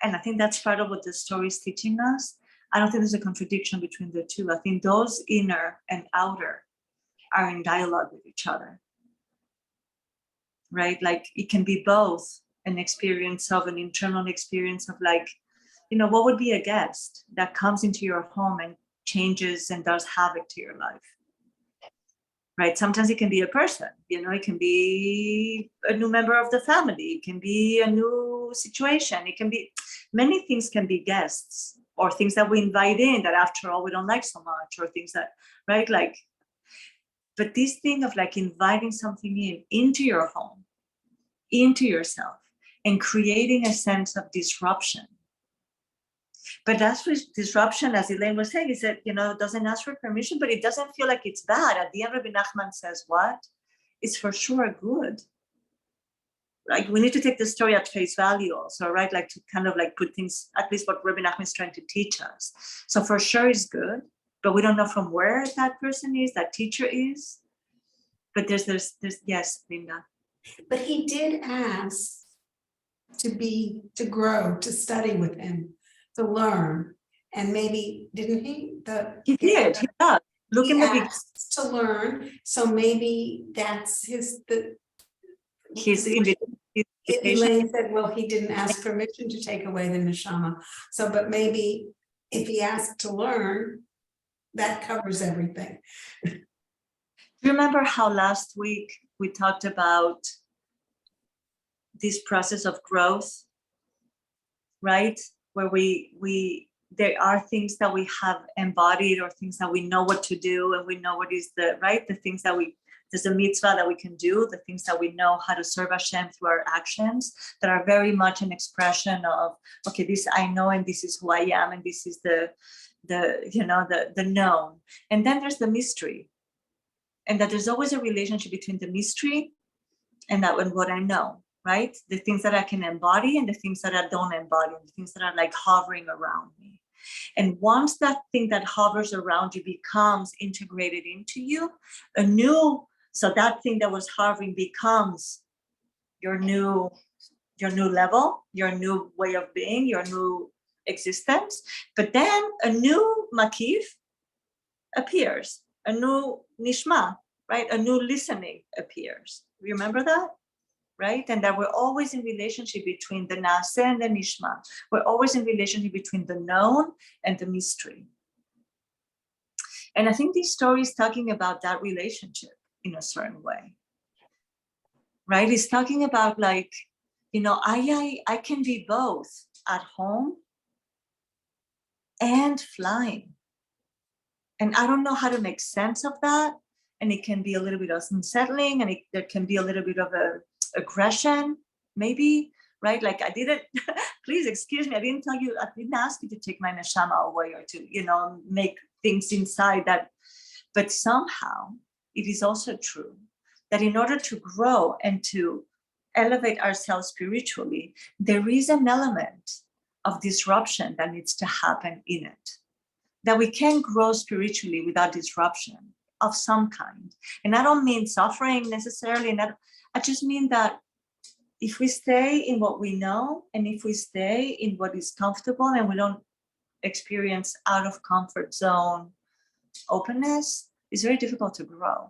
and I think that's part of what the story is teaching us. I don't think there's a contradiction between the two. I think those inner and outer are in dialogue with each other, right? Like it can be both an experience of an internal experience of like, you know, what would be a guest that comes into your home and changes and does havoc to your life, right? Sometimes it can be a person, you know, it can be a new member of the family, it can be a new situation, it can be many things, can be guests or things that we invite in that after all we don't like so much, or things that, right? Like, but this thing of like inviting something into your home, into yourself, and creating a sense of disruption. But that's what disruption, as Elaine was saying, is that, you know, doesn't ask for permission, but it doesn't feel like it's bad. At the end, Rabbi Nachman says, what? It's for sure good. Like, we need to take the story at face value also, right? Like to kind of like put things, at least what Rabbi Nachman is trying to teach us. So for sure it's good, but we don't know from where that person is, that teacher is. But there's yes, Linda. But he did ask to grow, to study with him, to learn. And maybe, didn't he? He did, he does. Look in the big, asked to learn, so maybe that's his invitation. Elaine said, well, he didn't ask permission to take away the neshama. So, but maybe if he asked to learn, that covers everything. Do you remember how last week we talked about this process of growth, right? Where there are things that we have embodied, or things that we know what to do, and we know what is the things that there's a mitzvah that we can do, the things that we know how to serve Hashem through our actions, that are very much an expression of, okay, this I know, and this is who I am, and this is the known. And then there's the mystery, and that there's always a relationship between the mystery and what I know, right? The things that I can embody and the things that I don't embody, and the things that are like hovering around me. And once that thing that hovers around you becomes integrated into you, so that thing that was hovering becomes your new level, your new way of being, your new existence. But then a new makif appears, a new nishma, right? A new listening appears. Remember that? Right? And that we're always in relationship between the nase and the nishma. We're always in relationship between the known and the mystery. And I think this story is talking about that relationship in a certain way, right? It's talking about like, you know, I can be both at home and flying. And I don't know how to make sense of that. And it can be a little bit of unsettling, and there can be a little bit of aggression, maybe, right? Like I didn't, please excuse me, I didn't ask you to take my neshama away, or to, you know, make things inside that. But somehow it is also true that in order to grow and to elevate ourselves spiritually, there is an element of disruption that needs to happen in it. That we can grow spiritually without disruption of some kind. And I don't mean suffering necessarily, and I just mean that if we stay in what we know, and if we stay in what is comfortable, and we don't experience out of comfort zone openness, it's very difficult to grow.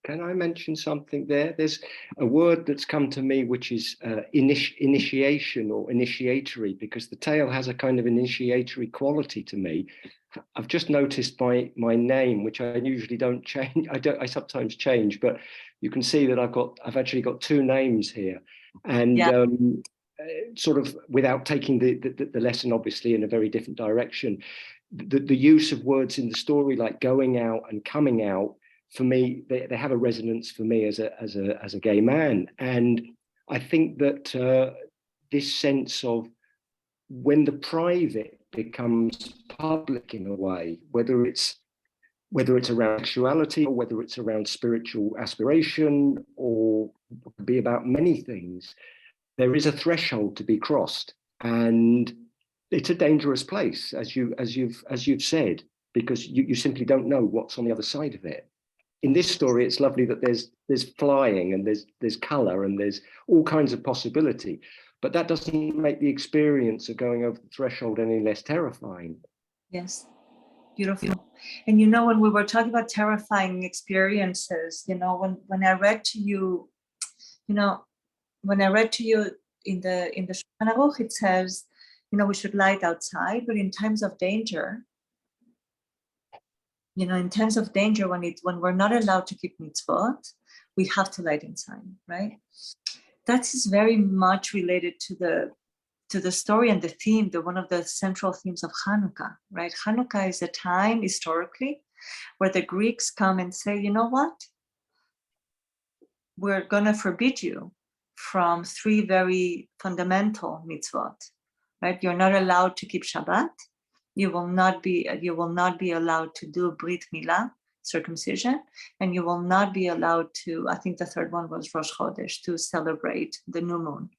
Can I mention something there? There's a word that's come to me, which is initiation or initiatory, because the tale has a kind of initiatory quality to me. I've just noticed my name, which I usually don't change. I sometimes change, but you can see that I've actually got two names here, and yeah. Sort of without taking the lesson obviously in a very different direction, the use of words in the story like going out and coming out, for me, they have a resonance for me as a gay man. And I think that this sense of when the private becomes public in a way, whether it's around sexuality or whether it's around spiritual aspiration or be about many things, there is a threshold to be crossed, and it's a dangerous place, as you've said, because you simply don't know what's on the other side of it. In this story, it's lovely that there's flying and there's color and there's all kinds of possibility, but that doesn't make the experience of going over the threshold any less terrifying. Yes, beautiful. And you know, when we were talking about terrifying experiences, you know, when I read to you, you know, when I read to you in the Shulchan Aruch, it says, you know, we should light outside, but in times of danger, you know, in times of danger, when we're not allowed to keep mitzvot, we have to light inside, right? That is very much related to the story and the theme, one of the central themes of Hanukkah, right? Hanukkah is a time historically where the Greeks come and say, you know what? We're going to forbid you from 3 very fundamental mitzvot, right? You're not allowed to keep Shabbat. You will not be allowed to do Brit Milah, circumcision, and you will not be allowed to, I think the third one was Rosh Chodesh, to celebrate the new moon.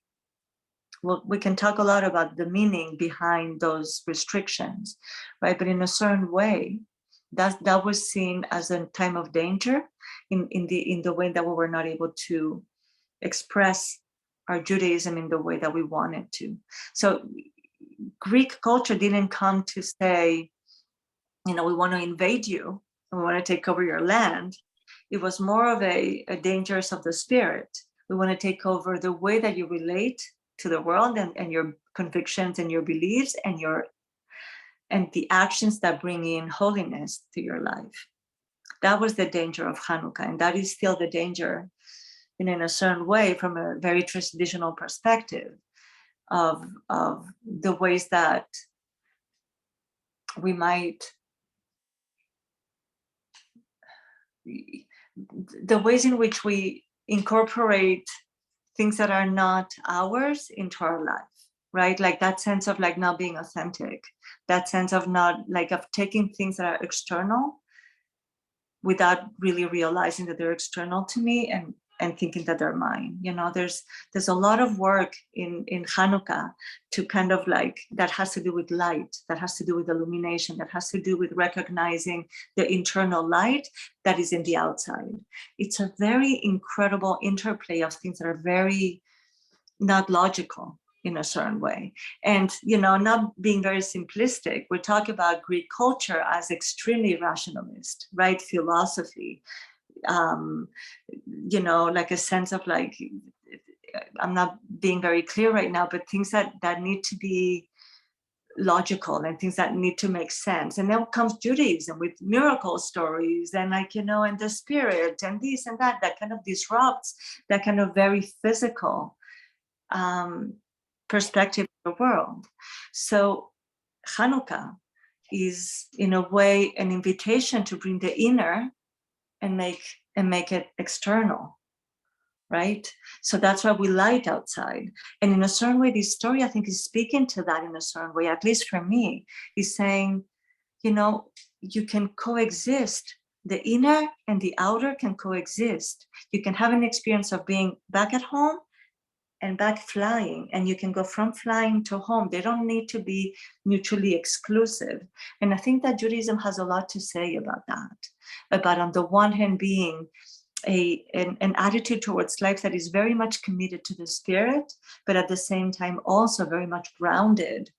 Well, we can talk a lot about the meaning behind those restrictions, right? But in a certain way, that was seen as a time of danger in the way that we were not able to express our Judaism in the way that we wanted to. So Greek culture didn't come to say, you know, we want to invade you and we want to take over your land. It was more of a dangers of the spirit. We want to take over the way that you relate to the world and your convictions and your beliefs and the actions that bring in holiness to your life. That was the danger of Hanukkah, and that is still the danger in a certain way from a very traditional perspective of the ways that we might, the ways in which we incorporate things that are not ours into our life, right? Like that sense of like not being authentic, that sense of not like of taking things that are external without really realizing that they're external to me and thinking that they're mine. You know, there's a lot of work in Hanukkah to kind of like, that has to do with light, that has to do with illumination, that has to do with recognizing the internal light that is in the outside. It's a very incredible interplay of things that are very not logical in a certain way. And, you know, not being very simplistic, we talk about Greek culture as extremely rationalist, right? Philosophy, you know, like a sense of like, I'm not being very clear right now, but things that need to be logical and things that need to make sense. And then comes Judaism with miracle stories and like, you know, and the spirit and this and that kind of disrupts that kind of very physical perspective of the world. So Hanukkah is in a way an invitation to bring the inner and make it external, right? So that's why we light outside. And in a certain way, this story, I think, is speaking to that in a certain way, at least for me, is saying, you know, you can coexist. The inner and the outer can coexist. You can have an experience of being back at home and back flying, and you can go from flying to home. They don't need to be mutually exclusive. And I think that Judaism has a lot to say about that, about on the one hand being an attitude towards life that is very much committed to the spirit, but at the same time also very much grounded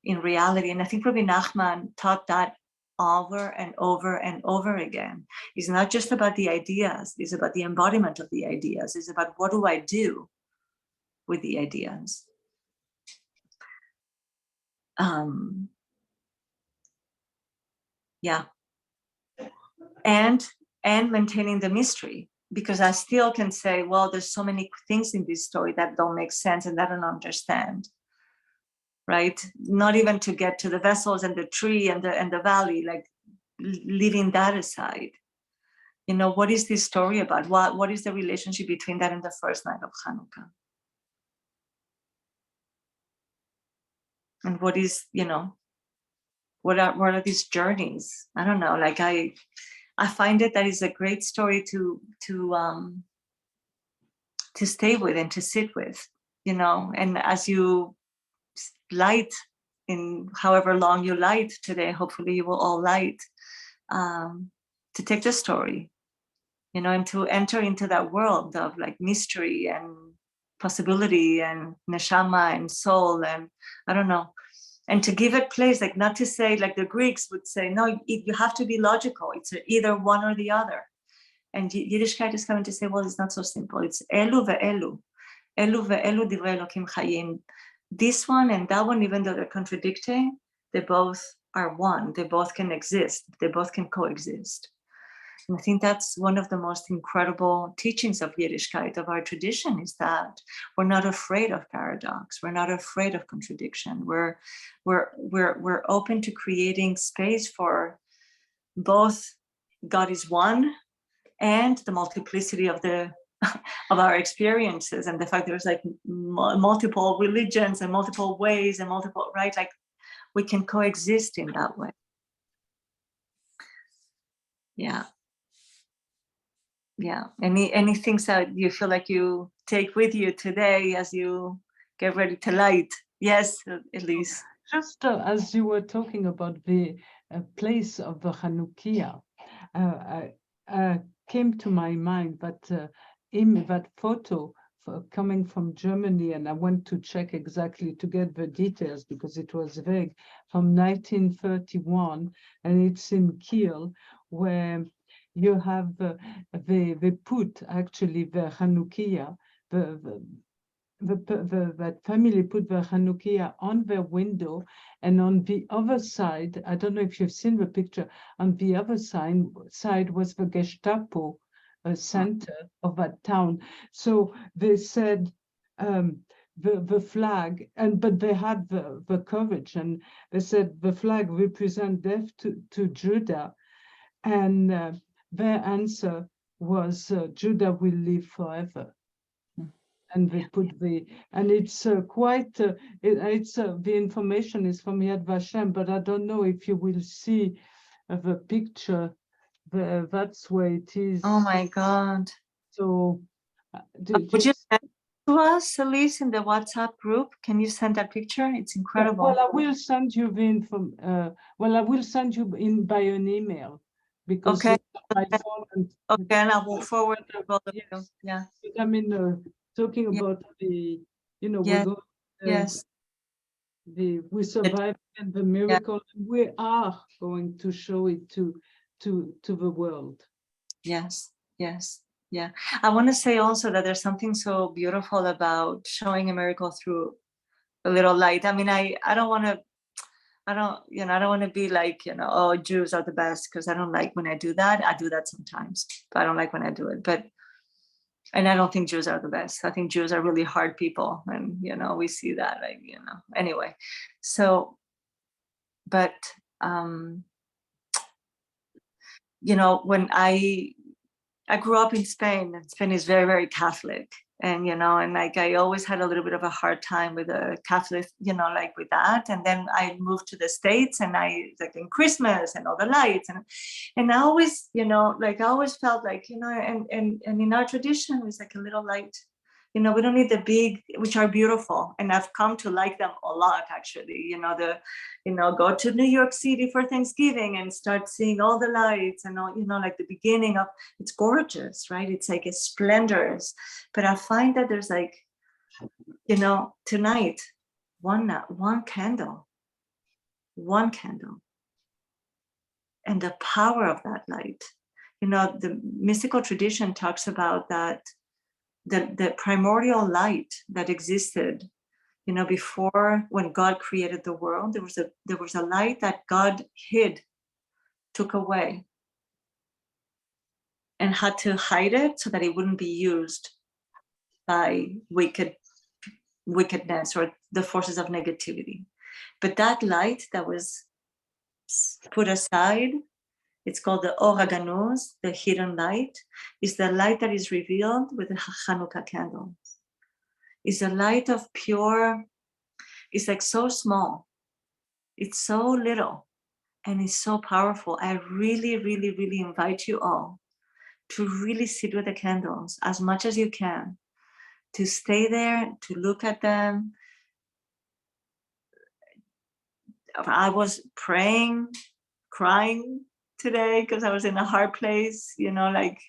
in reality. And I think Rabbi Nachman taught that over and over and over again. It's not just about the ideas, it's about the embodiment of the ideas. It's about what do I do with the ideas. Yeah. And maintaining the mystery, because I still can say, well, there's so many things in this story that don't make sense and that I don't understand, right? Not even to get to the vessels and the tree and the valley, like leaving that aside. You know, what is this story about? What is the relationship between that and the first night of Hanukkah? And what is, what are these journeys? I don't know. Like I find it that is a great story to stay with and to sit with, and as you light in however long you light today, hopefully you will all light, to take the story, and to enter into that world of like mystery and possibility and neshama and soul, and I don't know, and to give it place, like not to say like the Greeks would say, no, you have to be logical. It's either one or the other. And Yiddishkeit is coming to say, well, it's not so simple. It's elu ve'elu. Elu ve'elu divrei Elokim chayim. This one and that one, even though they're contradicting, they both are one. They both can exist. They both can coexist. And I think that's one of the most incredible teachings of Yiddishkeit, of our tradition, is that we're not afraid of paradox. We're not afraid of contradiction. We're open to creating space for both God is one and the multiplicity of of our experiences, and the fact there's like multiple religions and multiple ways and multiple, right? Like we can coexist in that way. Yeah. Yeah. Any things that you feel like you take with you today as you get ready to light? Yes, Elise. Just as you were talking about the place of the Chanukia, came to my mind that photo coming from Germany, and I went to check exactly to get the details because it was vague, from 1931, and it's in Kiel, where you have they put actually the Chanukia, that family put the Chanukia on their window, and on the other side, I don't know if you've seen the picture, on the other side was the Gestapo center of that town. So they said the flag, but they had the courage, and they said the flag represent death to Judah, and their answer was Judah will live forever. And they put and it's the information is from Yad Vashem, but I don't know if you will see the picture. That's where it is. Oh my God. So would you send it to us, Elise, in the WhatsApp group? Can you send that picture? It's incredible. Well, I will send you I will send you by an email, because okay. My phone and I will forward to both of you. Yes. Yeah. I mean, talking about the, Yes. we go, Yes. we survived and the miracle. We are going to show it to the world. Yes. Yes. Yeah. I want to say also that there's something so beautiful about showing a miracle through a little light. I mean, I don't want to be like, oh, Jews are the best, because I don't like when I do that. I do that sometimes, but I don't like when I do it. And I don't think Jews are the best. I think Jews are really hard people. And, we see that, like, anyway. So, but, when I grew up in Spain, and Spain is very, very Catholic. And, and like, I always had a little bit of a hard time with the Catholic, like with that. And then I moved to the States, and like in Christmas and all the lights, and I always, like I always felt like, and in our tradition, it's like a little light, we don't need the big, which are beautiful. And I've come to like them a lot, actually, go to New York City for Thanksgiving and start seeing all the lights and all, like the beginning of, it's gorgeous, right? It's like it's splendorous. But I find that there's like, tonight, one candle, and the power of that light. The mystical tradition talks about that, the primordial light that existed, before, when God created the world, there was a light that God took away, and had to hide it so that it wouldn't be used by wickedness or the forces of negativity. But that light that was put aside, it's called the Or HaGanuz, the hidden light, is the light that is revealed with the Hanukkah candles. It's a light of pure, it's like so small, It's so little and it's so powerful. I really, really, really invite you all to really sit with the candles as much as you can, to stay there, to look at them. I was praying, crying today because I was in a hard place, you know, like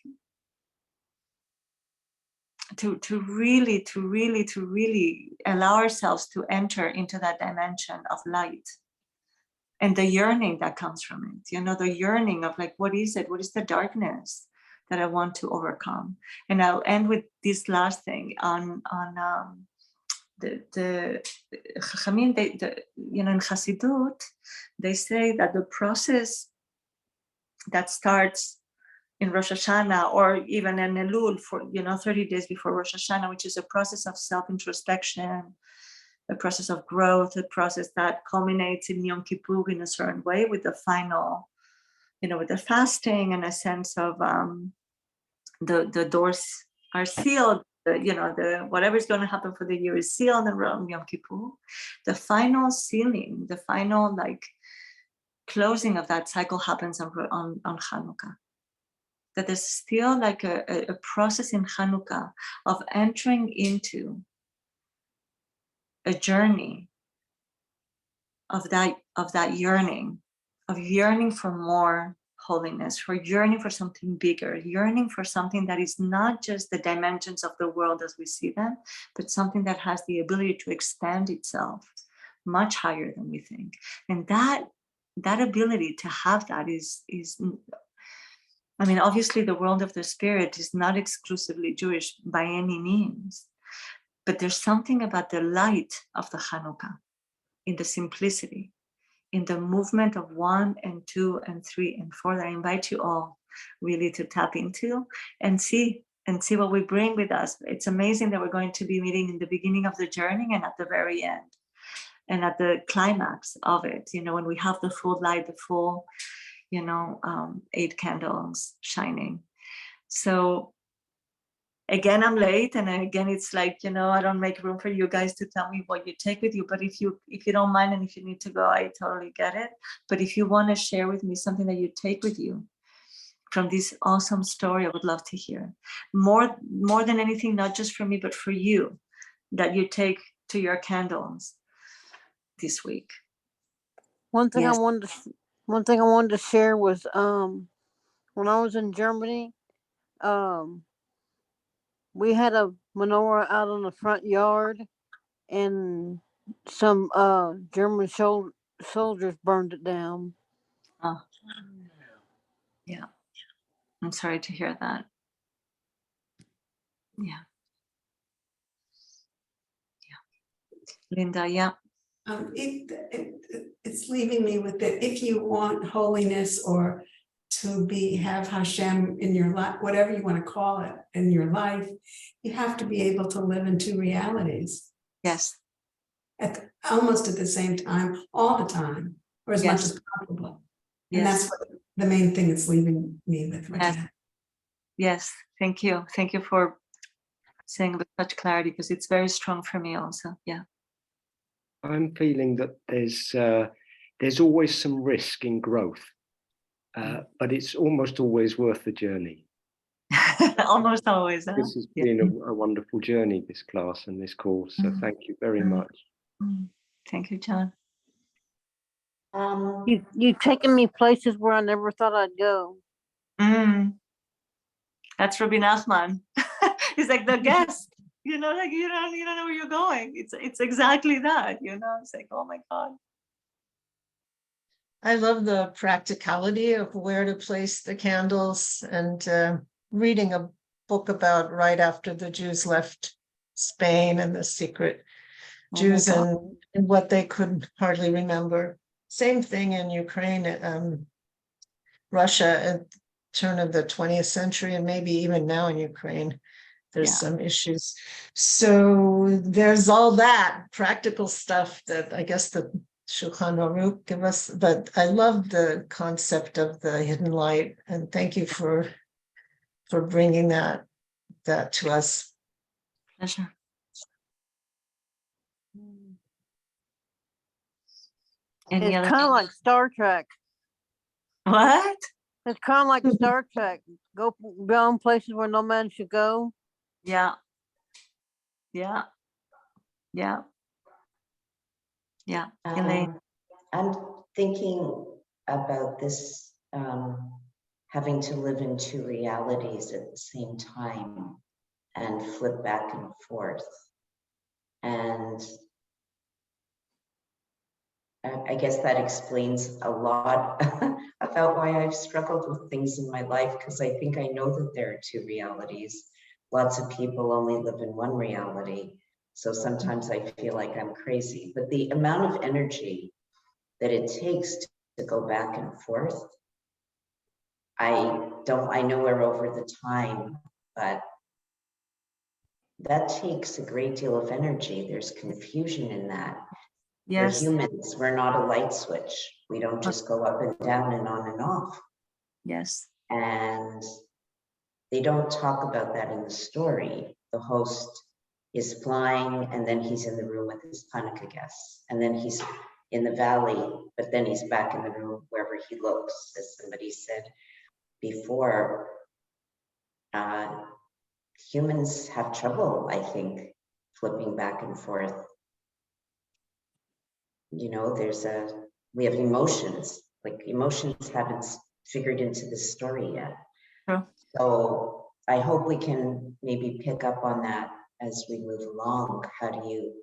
to really allow ourselves to enter into that dimension of light and the yearning that comes from it, you know, the yearning of like, what is it? What is the darkness that I want to overcome? And I'll end with this last thing on the Chachamim, you know, in Hasidut, they say that the process that starts in Rosh Hashanah or even in Elul for, you know, 30 days before Rosh Hashanah, which is a process of self-introspection, a process of growth, a process that culminates in Yom Kippur in a certain way with the final, you know, with the fasting and a sense of the doors are sealed, you know, the whatever is going to happen for the year is sealed around Yom Kippur. The final sealing, the final like closing of that cycle happens on Hanukkah. That there's still like a process in Hanukkah of entering into a journey of that yearning for more holiness, for yearning for something bigger, yearning for something that is not just the dimensions of the world as we see them, but something that has the ability to expand itself much higher than we think. And that ability to have that is I mean, obviously the world of the spirit is not exclusively Jewish by any means, but there's something about the light of the Hanukkah, in the simplicity, in the movement of 1 and 2 and 3 and 4 that I invite you all really to tap into and see what we bring with us. It's amazing that we're going to be meeting in the beginning of the journey and at the very end and at the climax of it, you know, when we have the full light, the full, you know, 8 candles shining. So again, I'm late, and again, it's like, you know, I don't make room for you guys to tell me what you take with you. But if you don't mind, and if you need to go, I totally get it. But if you want to share with me something that you take with you from this awesome story, I would love to hear. More than anything, not just for me, but for you, that you take to your candles this week. One thing Yes. I wanted to share was when I was in Germany, we had a menorah out on the front yard, and some German soldiers burned it down. Oh, yeah. I'm sorry to hear that. Yeah. Linda, yeah. It's leaving me with that if you want holiness or to have Hashem in your life, whatever you want to call it, in your life, you have to be able to live in 2 realities. Yes. Almost at the same time, all the time, or as much as possible. And that's what the main thing it's leaving me with right now. Yes, thank you. Thank you for saying with such clarity, because it's very strong for me also. Yeah. I'm feeling that there's always some risk in growth, but it's almost always worth the journey. Almost always. Huh? This has been a wonderful journey, this class and this course. So thank you very much. Thank you, John. You've taken me places where I never thought I'd go. That's Rabbi Nachman. He's like the guest. You know, like you don't know where you're going. It's exactly that. You know, it's like, oh my God. I love the practicality of where to place the candles, and reading a book about right after the Jews left Spain and the secret Jews and what they could hardly remember. Same thing in Ukraine, Russia at the turn of the 20th century, and maybe even now in Ukraine. There's some issues. So there's all that practical stuff that I guess the Shulchan Aruch give us, but I love the concept of the hidden light, and thank you for bringing that to us. Pleasure. Any It's other? kind of like Star Trek. What? It's kind of like Star Trek. Go beyond places where no man should go. Yeah. Yeah. Yeah. Yeah. Elaine. I'm thinking about this, having to live in two realities at the same time and flip back and forth. And I guess that explains a lot about why I've struggled with things in my life, because I think I know that there are two realities. Lots of people only live in one reality. So sometimes I feel like I'm crazy, but the amount of energy that it takes to go back and forth, I know we're over the time, but that takes a great deal of energy. There's confusion in that. We're Yes. humans, we're not a light switch. We don't just go up and down and on and off. Yes. And they don't talk about that in the story. The host is flying and then he's in the room with his Hanukkah guests. And then he's in the valley, but then he's back in the room wherever he looks, as somebody said before. Humans have trouble, I think, flipping back and forth. You know, we have emotions, like emotions haven't figured into this story yet. True. So I hope we can maybe pick up on that as we move along. How do you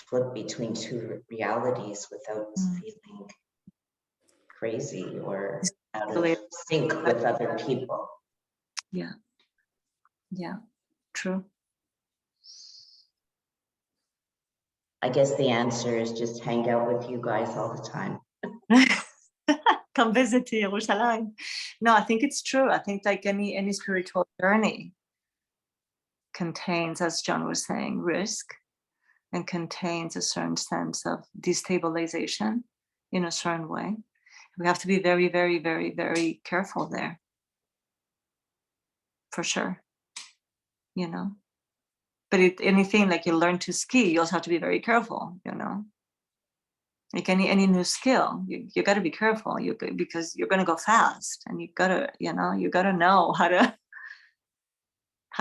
flip between two realities without feeling crazy or out of sync with other people? Yeah. Yeah. True. I guess the answer is just hang out with you guys all the time. Come visit to Jerusalem. No, I think it's true. I think like any spiritual journey contains, as John was saying, risk, and contains a certain sense of destabilization in a certain way. We have to be very, very, very, very careful there. For sure. You know. But anything like you learn to ski, you also have to be very careful, you know. Like any new skill, you got to be careful. Because you're going to go fast, and you got to know how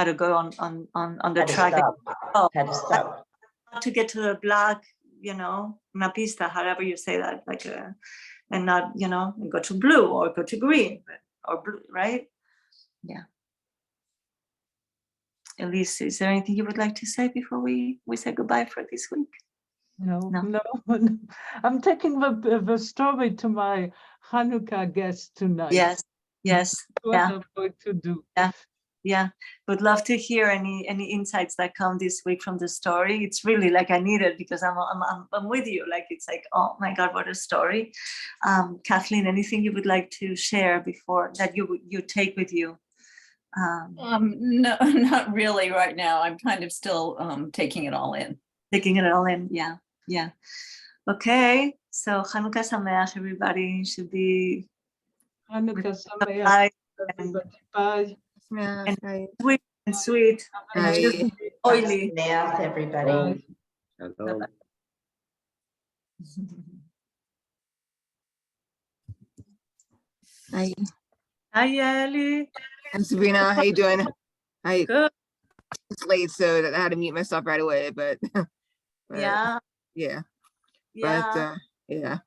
to go on the track. How to stop. How to get to the black, you know, una pista, however you say that, like and not, you know, go to blue or go to green or blue, right? Yeah. Elise, is there anything you would like to say before we say goodbye for this week? No. No. I'm taking the story to my Hanukkah guest tonight. Yes. That's what Yeah. I'm going to do. Yeah. Would love to hear any insights that come this week from the story. It's really like I need it, because I'm with you. Like it's like, oh my God, what a story. Kathleen, anything you would like to share before that you take with you? No, not really right now. I'm kind of still taking it all in. Taking it all in. Yeah. Okay. So Hanukkah Sameach, everybody. Should be Hanukkah Sameach, Bye. everybody. Bye. And sweet and Bye. just oily. Math, everybody. Hello. Hi, Hi, Ellie. I'm Sabrina. How you doing? Good. It's late, so I had to mute myself right away. But, Yeah. yeah. Yeah. But yeah.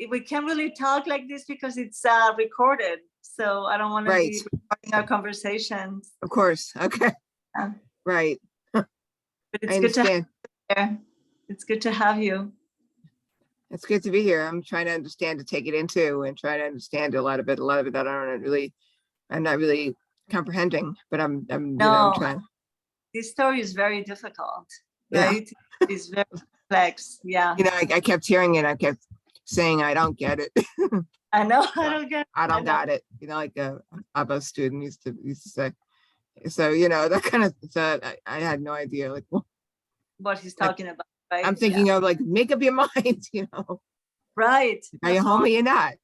We can't really talk like this because it's recorded. So I don't want to Right. be recording our conversations. Of course. Okay. Yeah. Right. But I it's good to have understand. you there. It's good to have you. It's good to be here. I'm trying to understand, to take it into, and try to understand a lot of it that I'm not really comprehending, but I'm No. trying. This story is very difficult, Yeah. right? It's very complex. Yeah. I kept hearing it. I kept saying, I don't get it. I know. I don't get. I don't got it. Like a Abba student used to say. So, that kind of, so I had no idea, like, What he's talking about, right? I'm thinking of like, make up your mind, Right. are you home or you're not,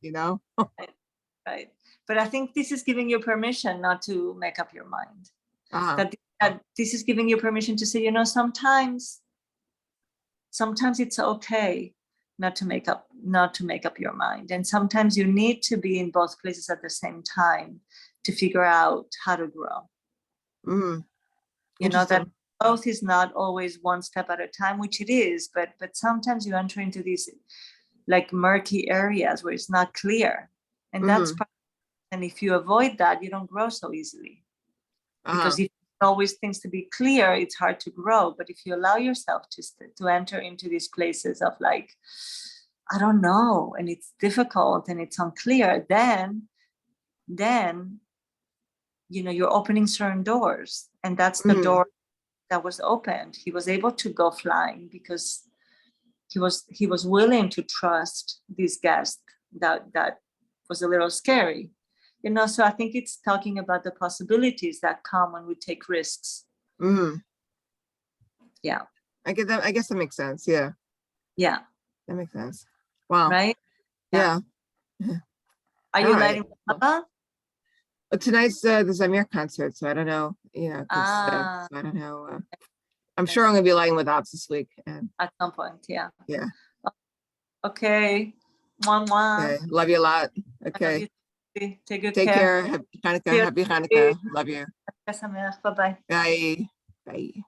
Right. But I think this is giving you permission not to make up your mind. Uh-huh. That this is giving you permission to say, sometimes it's okay not to make up your mind. And sometimes you need to be in both places at the same time to figure out how to grow. Mm, You know that interesting. growth is not always one step at a time, which it is, but sometimes you enter into these like murky areas where it's not clear. And that's and if you avoid that, you don't grow so easily. Because if always things to be clear, it's hard to grow. But if you allow yourself to enter into these places of like, I don't know, and it's difficult and it's unclear, then you know you're opening certain doors, and that's the door that was opened. He was able to go flying because he was willing to trust this guest that was a little scary. You know, so I think it's talking about the possibilities that come when we take risks. Yeah. I get that. I guess that makes sense. Yeah. Yeah. That makes sense. Wow. Right. Yeah. Are you lighting up? But tonight's the Zamir concert, so I don't know. You know, 'cause, so I don't know. I'm sure I'm gonna be lighting with Ops this week. And at some point. Yeah. yeah. Okay. Mwah, mwah. Okay. Love you a lot. I love Okay. you too. Take good Take care. care. Happy Hanukkah. Happy Hanukkah. Love you. Bye bye. Bye. Bye.